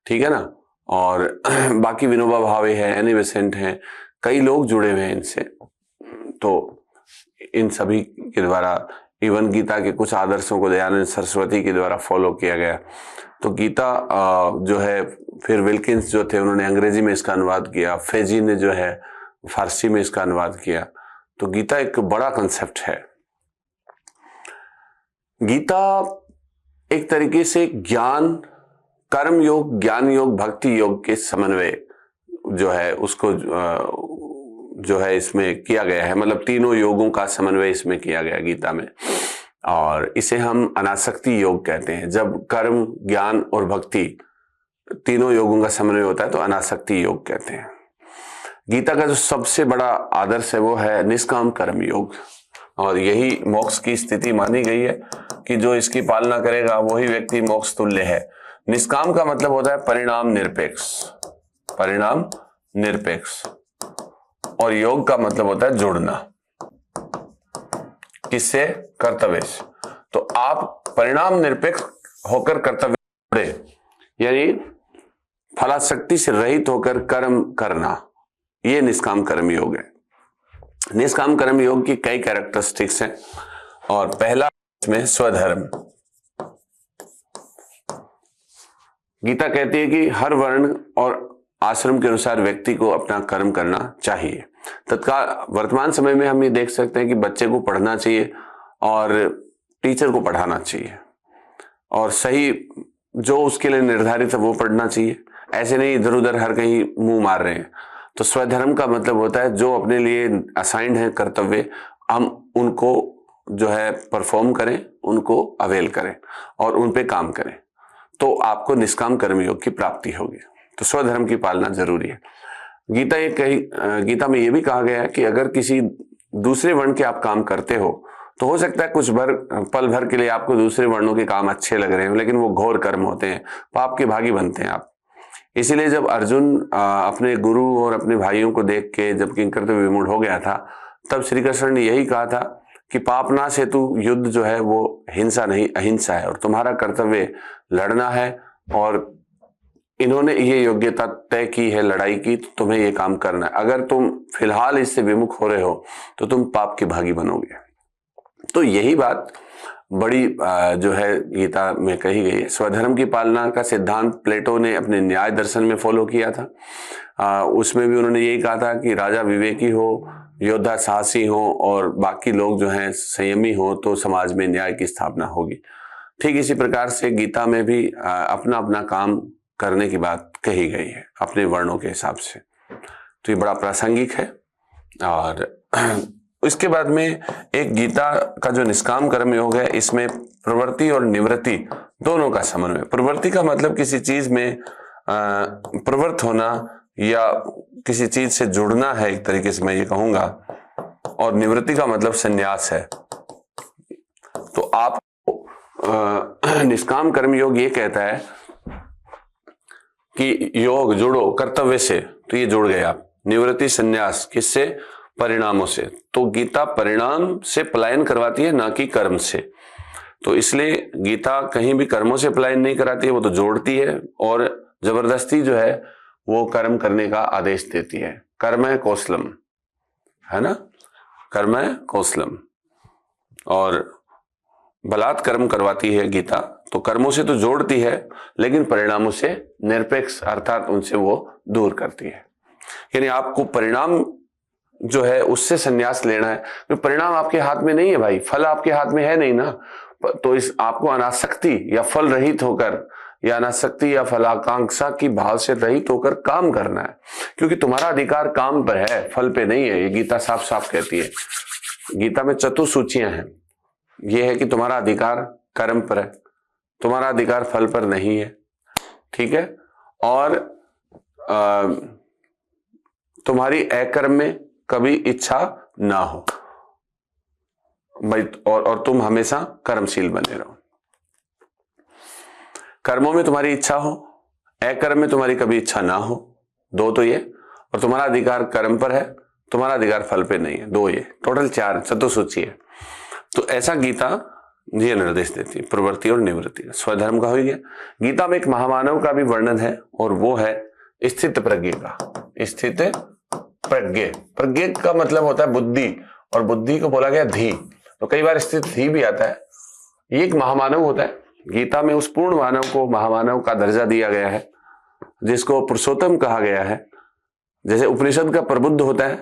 ठीक है ना। और बाकी विनोबा भावे हैं, एनी बेसेंट हैं, कई लोग जुड़े हुए हैं इनसे। तो इन सभी के द्वारा इवन गीता के कुछ आदर्शों को दयानंद सरस्वती के द्वारा फॉलो किया गया। तो गीता जो है, फिर विल्किंस जो थे उन्होंने अंग्रेजी में इसका अनुवाद किया, फेजी ने जो है फारसी में इसका अनुवाद किया। तो गीता एक बड़ा कंसेप्ट है। गीता एक तरीके से ज्ञान, कर्म योग, ज्ञान योग, भक्ति योग के समन्वय जो है उसको जो है इसमें किया गया है। मतलब तीनों योगों का समन्वय इसमें किया गया गीता में, और इसे हम अनासक्ति योग कहते हैं। जब कर्म, ज्ञान और भक्ति तीनों योगों का समन्वय होता है तो अनासक्ति योग कहते हैं। गीता का जो सबसे बड़ा आदर्श है वो है निष्काम कर्म योग, और यही मोक्ष की स्थिति मानी गई है कि जो इसकी पालना करेगा वही व्यक्ति मोक्ष तुल्य है। निष्काम का मतलब होता है परिणाम निरपेक्ष, परिणाम निरपेक्ष, और योग का मतलब होता है जुड़ना, किससे? कर्तव्य से। तो आप परिणाम निरपेक्ष होकर कर्तव्य जुड़े, यानी फलाशक्ति से रहित होकर कर्म करना, ये निष्काम कर्म योग है। निष्काम कर्म योग की कई कैरेक्टरिस्टिक्स हैं, और पहला इसमें स्वधर्म। गीता कहती है कि हर वर्ण और आश्रम के अनुसार व्यक्ति को अपना कर्म करना चाहिए। तत्काल वर्तमान समय में हम ये देख सकते हैं कि बच्चे को पढ़ना चाहिए और टीचर को पढ़ाना चाहिए, और सही जो उसके लिए निर्धारित है वो पढ़ना चाहिए। ऐसे नहीं इधर उधर हर कहीं मुंह मार रहे हैं। तो स्वधर्म का मतलब होता है जो अपने लिए असाइंड है कर्तव्य, हम उनको जो है परफॉर्म करें, उनको अवेल करें और उन पे काम करें, तो आपको निष्काम कर्म योग की प्राप्ति होगी। तो स्वधर्म की पालना जरूरी है। गीता में ये भी कहा गया है कि अगर किसी दूसरे वर्ण के आप काम करते हो तो हो सकता है कुछ पल भर के लिए आपको दूसरे वर्णों के काम अच्छे लग रहे हो, लेकिन वो घोर कर्म होते हैं, पाप के भागी बनते हैं आप। इसीलिए जब अर्जुन अपने गुरु और अपने भाइयों को देख के जब किंकरत्व विमूढ़ हो गया था, तब श्री कृष्ण ने यही कहा था कि पापनाश हेतु युद्ध जो है वो हिंसा नहीं अहिंसा है, और तुम्हारा कर्तव्य लड़ना है, और इन्होंने ये योग्यता तय की है लड़ाई की, तो तुम्हें ये काम करना है। अगर तुम फिलहाल इससे विमुख हो रहे हो तो तुम पाप के भागी बनोगे। तो यही बात बड़ी जो है गीता में कही गई है। स्वधर्म की पालना का सिद्धांत प्लेटो ने अपने न्याय दर्शन में फॉलो किया था। उसमें भी उन्होंने यही कहा था कि राजा विवेकी हो, योद्धा साहसी हो, और बाकी लोग जो हैं संयमी हो, तो समाज में न्याय की स्थापना होगी। ठीक इसी प्रकार से गीता में भी अपना अपना काम करने की बात कही गई है अपने वर्णों के हिसाब से। तो ये बड़ा प्रासंगिक है। और इसके बाद में एक गीता का जो निष्काम कर्म योग है, इसमें प्रवृत्ति और निवृत्ति दोनों का समन्वय। प्रवृत्ति का मतलब किसी चीज में प्रवृत्त होना या किसी चीज से जुड़ना है, एक तरीके से मैं ये कहूंगा, और निवृत्ति का मतलब संन्यास है। तो आप निष्काम कर्म योग ये कहता है कि योग जुड़ो कर्तव्य से, तो ये जुड़ गए आप। निवृत्ति संन्यास किससे? परिणामों से। तो गीता परिणाम से पलायन करवाती है, ना कि कर्म से। तो इसलिए गीता कहीं भी कर्मों से पलायन नहीं कराती है, वो तो जोड़ती है, और जबरदस्ती जो है वो कर्म करने का आदेश देती है। कर्म है कौशलम, है ना, कर्म है कौशलम, और बलात् कर्म करवाती है गीता। तो कर्मों से तो जोड़ती है, लेकिन परिणामों से निरपेक्ष, अर्थात उनसे वो दूर करती है। यानी आपको परिणाम जो है उससे संन्यास लेना है। तो परिणाम आपके हाथ में नहीं है भाई, फल आपके हाथ में है नहीं ना। तो इस आपको अनासक्ति या फल रहित होकर, या अनासक्ति या फलाकांक्षा की भाव से रहित होकर काम करना है, क्योंकि तुम्हारा अधिकार काम पर है, फल पे नहीं है। ये गीता साफ साफ कहती है। गीता में चतुसूचियां हैं। ये है कि तुम्हारा अधिकार कर्म पर है, तुम्हारा अधिकार फल पर नहीं है, ठीक है। और तुम्हारी अकर्म में कभी इच्छा ना हो भाई, और तुम हमेशा कर्मशील बने रहो। कर्मों में तुम्हारी इच्छा हो, अकर्म में तुम्हारी कभी इच्छा ना हो, दो तो ये। और तुम्हारा अधिकार कर्म पर है, तुम्हारा अधिकार फल पे नहीं है, दो ये। टोटल 4 चतुसूची है। तो ऐसा गीता ये निर्देश देती है, प्रवृत्ति और निवृत्ति। स्वधर्म का हो गया। गीता में एक महामानव का भी वर्णन है, और वो है स्थित प्रज्ञ का। स्थित प्रज्ञ, प्रज्ञ का मतलब होता है बुद्धि, और बुद्धि को बोला गया धी। तो कई बार स्थिति भी आता है। ये एक महामानव होता है। गीता में उस पूर्ण मानव को महामानव का दर्जा दिया गया है, जिसको पुरुषोत्तम कहा गया है। जैसे उपनिषद का प्रबुद्ध होता है,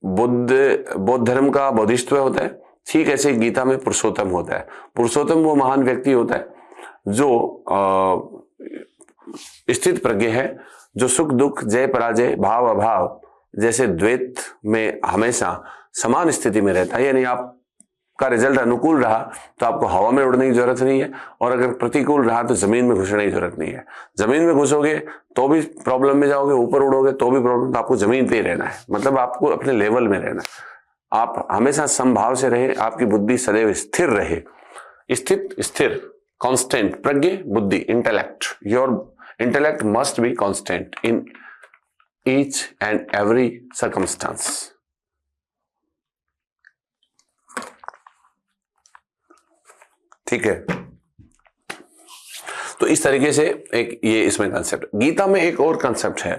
बौद्ध धर्म का बोधिसत्व होता है, ठीक ऐसे गीता में पुरुषोत्तम होता है। पुरुषोत्तम वो महान व्यक्ति होता है जो स्थित प्रज्ञ है, जो सुख दुख, जय पराजय, भाव अभाव जैसे द्वैत में हमेशा समान स्थिति में रहता है। यानी आपका रिजल्ट अनुकूल रहा तो आपको हवा में उड़ने की जरूरत नहीं है, और अगर प्रतिकूल रहा तो जमीन में घुसने की जरूरत नहीं है। जमीन में घुसोगे तो भी प्रॉब्लम में जाओगे, ऊपर उड़ोगे तो भी प्रॉब्लम। तो आपको जमीन पे ही रहना है, मतलब आपको अपने लेवल में रहना है। आप हमेशा समभाव से रहे, आपकी बुद्धि सदैव स्थिर रहे, स्थिर कांस्टेंट, प्रज्ञ बुद्धि, intellect. Your intellect must be constant in each and every circumstance. ठीक है, तो इस तरीके से एक ये इसमें कंसेप्ट। गीता में एक और कंसेप्ट है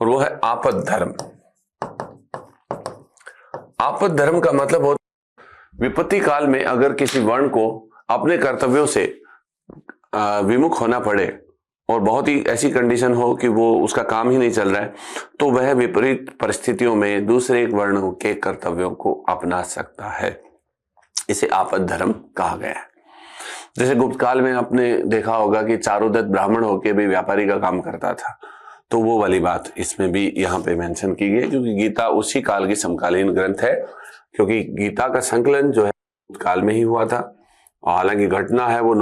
और वो है आपद धर्म। आपद धर्म का मतलब होता है विपत्ति काल में अगर किसी वर्ण को अपने कर्तव्यों से विमुख होना पड़े और बहुत ही ऐसी कंडीशन हो कि वो उसका काम ही नहीं चल रहा है, तो वह विपरीत परिस्थितियों में दूसरे एक वर्ण के कर्तव्यों को अपना सकता है। इसे आपद धर्म कहा गया है। जैसे गुप्त काल में आपने देखा होगा कि चारुदत्त ब्राह्मण होकर भी व्यापारी का काम करता था, तो वो वाली बात इसमें भी यहाँ पे मेंशन की गई, क्योंकि गीता उसी काल की समकालीन ग्रंथ है। क्योंकि गीता का संकलन जो है गुप्त काल में ही हुआ था, हालांकि घटना है वो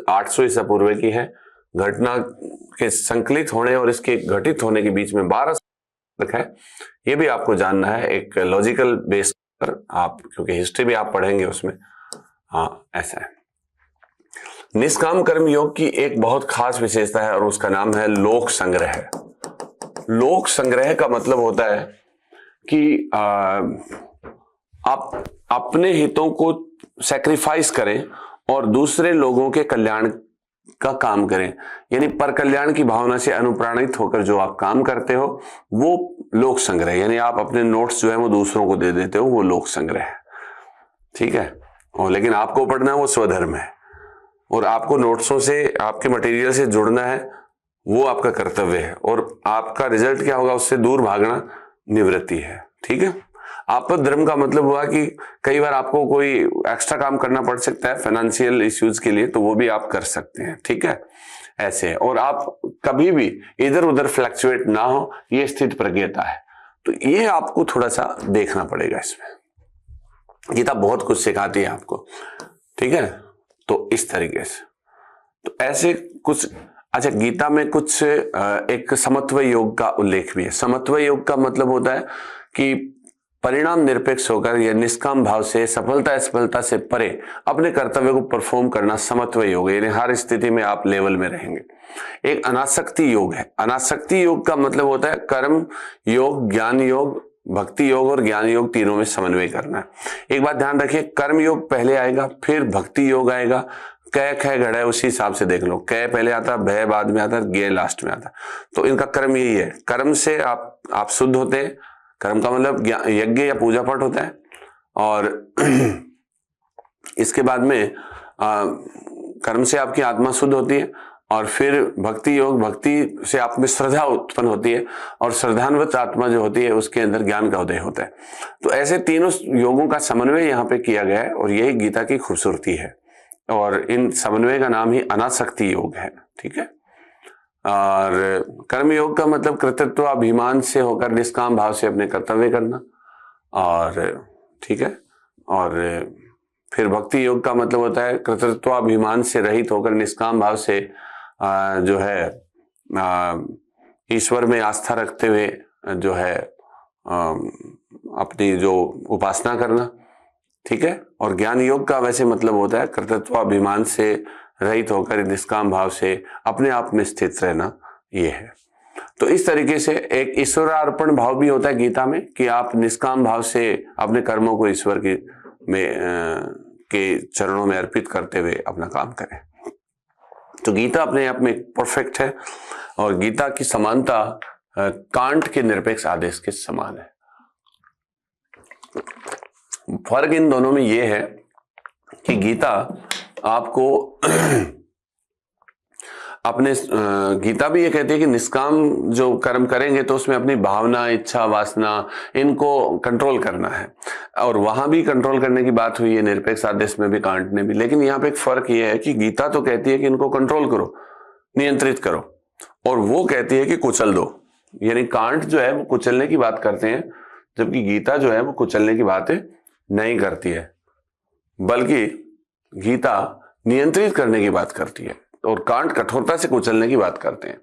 800 ईसा पूर्व की है। घटना के संकलित होने और इसके घटित होने के बीच में 12 तक है। ये भी आपको जानना है एक लॉजिकल बेस पर, आप क्योंकि हिस्ट्री भी आप पढ़ेंगे उसमें। हाँ, ऐसा है। निष्काम कर्म योग की एक बहुत खास विशेषता है और उसका नाम है लोक संग्रह। लोक संग्रह का मतलब होता है कि आप अपने हितों को सैक्रिफाइस करें और दूसरे लोगों के कल्याण का काम करें। यानी पर कल्याण की भावना से अनुप्राणित होकर जो आप काम करते हो वो लोक संग्रह। यानी आप अपने नोट्स जो है वो दूसरों को दे देते हो, वो लोक संग्रह है। ठीक है, और लेकिन आपको पढ़ना है वो स्वधर्म है, और आपको नोट्सों से, आपके मटेरियल से जुड़ना है, वो आपका कर्तव्य है। और आपका रिजल्ट क्या होगा, उससे दूर भागना निवृत्ति है। ठीक है, आपद धर्म का मतलब हुआ कि कई बार आपको कोई एक्स्ट्रा काम करना पड़ सकता है फाइनेंशियल इश्यूज के लिए, तो वो भी आप कर सकते हैं। ठीक है, ऐसे। और आप कभी भी इधर उधर फ्लक्चुएट ना हो, ये स्थित प्रज्ञता है। तो ये आपको थोड़ा सा देखना पड़ेगा इसमें। गीता बहुत कुछ सिखाती है आपको। ठीक है, तो इस तरीके से तो ऐसे कुछ। अच्छा, गीता में कुछ एक समत्व योग का उल्लेख भी है। समत्व योग का मतलब होता है कि परिणाम निरपेक्ष होकर या निष्काम भाव से सफलता से परे अपने कर्तव्य को परफॉर्म करना समत्व योग है। यानी हर स्थिति में आप लेवल में रहेंगे। एक अनासक्ति योग है। अनासक्ति योग का मतलब होता है कर्म योग, ज्ञान योग, भक्ति योग और ज्ञान योग तीनों में समन्वय करना है। एक बात ध्यान रखिए, कर्म योग पहले आएगा, फिर भक्ति योग आएगा। कै ख गढ़ है, उसी हिसाब से देख लो। कै पहले आता, भय बाद में आता, ज्ञ लास्ट में आता। तो इनका कर्म यही है। कर्म से आप शुद्ध होते हैं। कर्म का मतलब यज्ञ या पूजा पाठ होता है। और इसके बाद में कर्म से आपकी आत्मा शुद्ध होती है। और फिर भक्ति योग, भक्ति से आप में श्रद्धा उत्पन्न होती है, और श्रद्धान्वित आत्मा जो होती है उसके अंदर ज्ञान का उदय होता है। तो ऐसे तीनों योगों का समन्वय यहाँ पे किया गया है, और यही गीता की खूबसूरती है। और इन समन्वय का नाम ही अनासक्ति योग है। ठीक है, और कर्म योग का मतलब कृतत्व अभिमान से होकर निष्काम भाव से अपने कर्तव्य करना। और ठीक है, और फिर भक्ति योग का मतलब होता है कृतत्व अभिमान से रहित होकर निष्काम भाव से जो है ईश्वर में आस्था रखते हुए जो है अपनी जो उपासना करना। ठीक है, और ज्ञान योग का वैसे मतलब होता है कर्तृत्व अभिमान से रहित होकर निष्काम भाव से अपने आप में स्थित रहना। ये है। तो इस तरीके से एक ईश्वरार्पण भाव भी होता है गीता में, कि आप निष्काम भाव से अपने कर्मों को ईश्वर के चरणों में अर्पित करते हुए अपना काम करें। तो गीता अपने आप में परफेक्ट है, और गीता की समानता कांट के निरपेक्ष आदेश के समान है। फर्क इन दोनों में यह है कि गीता आपको अपने गीता भी ये कहती है कि निष्काम जो कर्म करेंगे तो उसमें अपनी भावना, इच्छा, वासना इनको कंट्रोल करना है। और वहां भी कंट्रोल करने की बात हुई है निरपेक्ष आदेश में भी, कांट ने भी। लेकिन यहाँ पे एक फर्क ये है कि गीता तो कहती है कि इनको कंट्रोल करो, नियंत्रित करो, और वो कहती है कि कुचल दो। यानी कांट जो है वो कुचलने की बात करते हैं, जबकि गीता जो है वो कुचलने की बात नहीं करती है, बल्कि गीता नियंत्रित करने की बात करती है और कांट कठोरता से कुचलने की बात करते हैं,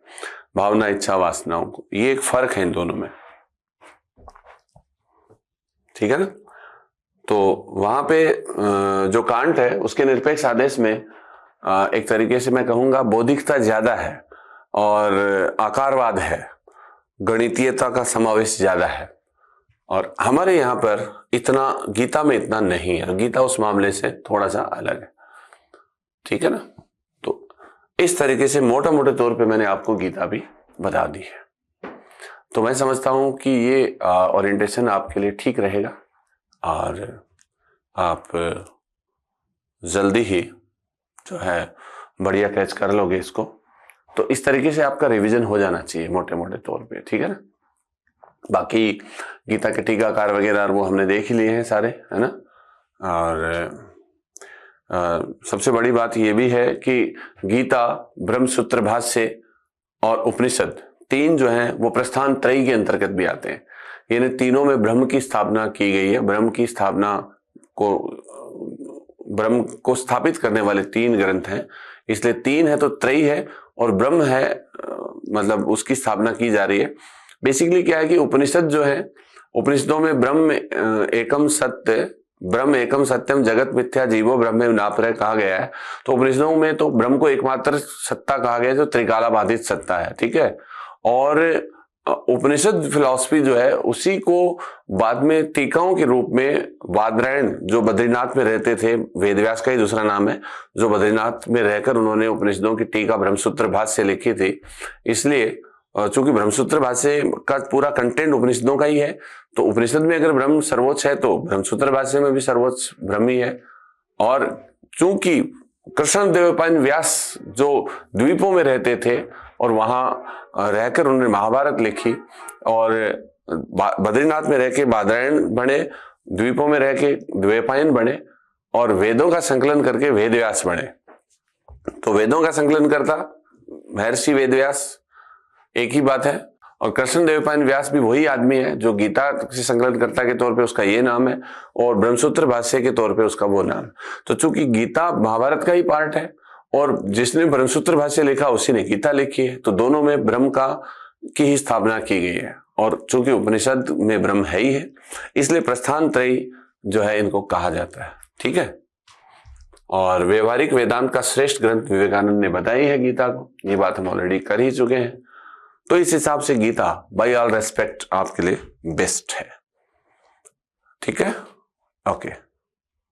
भावना, इच्छा, वासनाओं को। ये एक फर्क है इन दोनों में, ठीक है ना। तो वहां पे जो कांट है उसके निरपेक्ष आदेश में एक तरीके से मैं कहूंगा बौद्धिकता ज्यादा है और आकारवाद है, गणितीयता का समावेश ज्यादा है। और हमारे यहाँ पर इतना, गीता में इतना नहीं है। गीता उस मामले से थोड़ा सा अलग है, ठीक है ना। तो इस तरीके से मोटा मोटे तौर पे मैंने आपको गीता भी बता दी है। तो मैं समझता हूं कि ये ओरिएंटेशन आपके लिए ठीक रहेगा और आप जल्दी ही जो है बढ़िया कैच कर लोगे इसको। तो इस तरीके से आपका रिवीजन हो जाना चाहिए मोटे मोटे तौर पे, ठीक है ना। बाकी गीता के टीकाकार वगैरह वो हमने देख ही लिए हैं सारे, है ना। और सबसे बड़ी बात ये भी है कि गीता, ब्रह्मसूत्र भाष्य और उपनिषद तीन जो हैं वो प्रस्थान त्रयी के अंतर्गत भी आते हैं। यानी तीनों में ब्रह्म की स्थापना की गई है। ब्रह्म की स्थापना को, ब्रह्म को स्थापित करने वाले तीन ग्रंथ हैं, इसलिए तीन है तो त्रयी है, और ब्रह्म है मतलब उसकी स्थापना की जा रही है। बेसिकली क्या है कि उपनिषद जो है, उपनिषदों में ब्रह्म एकम सत्य, ब्रह्म एकम सत्यम जगत मिथ्या जीवो ब्रह्मे नापरः कहा गया है। तो उपनिषदों में तो ब्रह्म को एकमात्र सत्ता कहा गया है जो त्रिकालाबाधित सत्ता है, ठीक है। और उपनिषद फिलॉसफी जो है उसी को बाद में टीकाओं के रूप में बादरायण जो बद्रीनाथ में रहते थे, वेदव्यास का ही दूसरा नाम है, जो बद्रीनाथ में रहकर उन्होंने उपनिषदों की टीका ब्रह्मसूत्र भाष्य लिखी थी। इसलिए चूंकि ब्रह्मसूत्र भाष्य का पूरा कंटेंट उपनिषदों का ही है, तो उपनिषद में अगर ब्रह्म सर्वोच्च है तो ब्रह्मसूत्र भाष्य में भी सर्वोच्च ब्रह्म ही है। और चूंकि कृष्णदेवपायन व्यास जो द्वीपों में रहते थे और वहां रहकर उन्होंने महाभारत लिखी, और बद्रीनाथ में रह के बादरायण बने, द्वीपों में रह के द्वैपायन बने, और वेदों का संकलन करके वेदव्यास बने। तो वेदों का संकलन करता महर्षि वेदव्यास, एक ही बात है। और कृष्णदेवपायन व्यास भी वही आदमी है जो गीता के संकलनकर्ता के तौर पे उसका ये नाम है, और ब्रह्मसूत्र भाष्य के तौर पे उसका वो नाम। तो चूंकि गीता महाभारत का ही पार्ट है और जिसने ब्रह्मसूत्र भाष्य लिखा उसी ने गीता लिखी है, तो दोनों में ब्रह्म की ही स्थापना की गई है। और चूंकि उपनिषद में ब्रह्म है ही है, इसलिए प्रस्थान त्रयी जो है इनको कहा जाता है, ठीक है। और व्यवहारिक वेदांत का श्रेष्ठ ग्रंथ विवेकानंद ने बताई है गीता को, ये बात हम ऑलरेडी कर ही चुके हैं। तो इस हिसाब से गीता बाय ऑल रेस्पेक्ट आपके लिए बेस्ट है, ठीक है। ओके।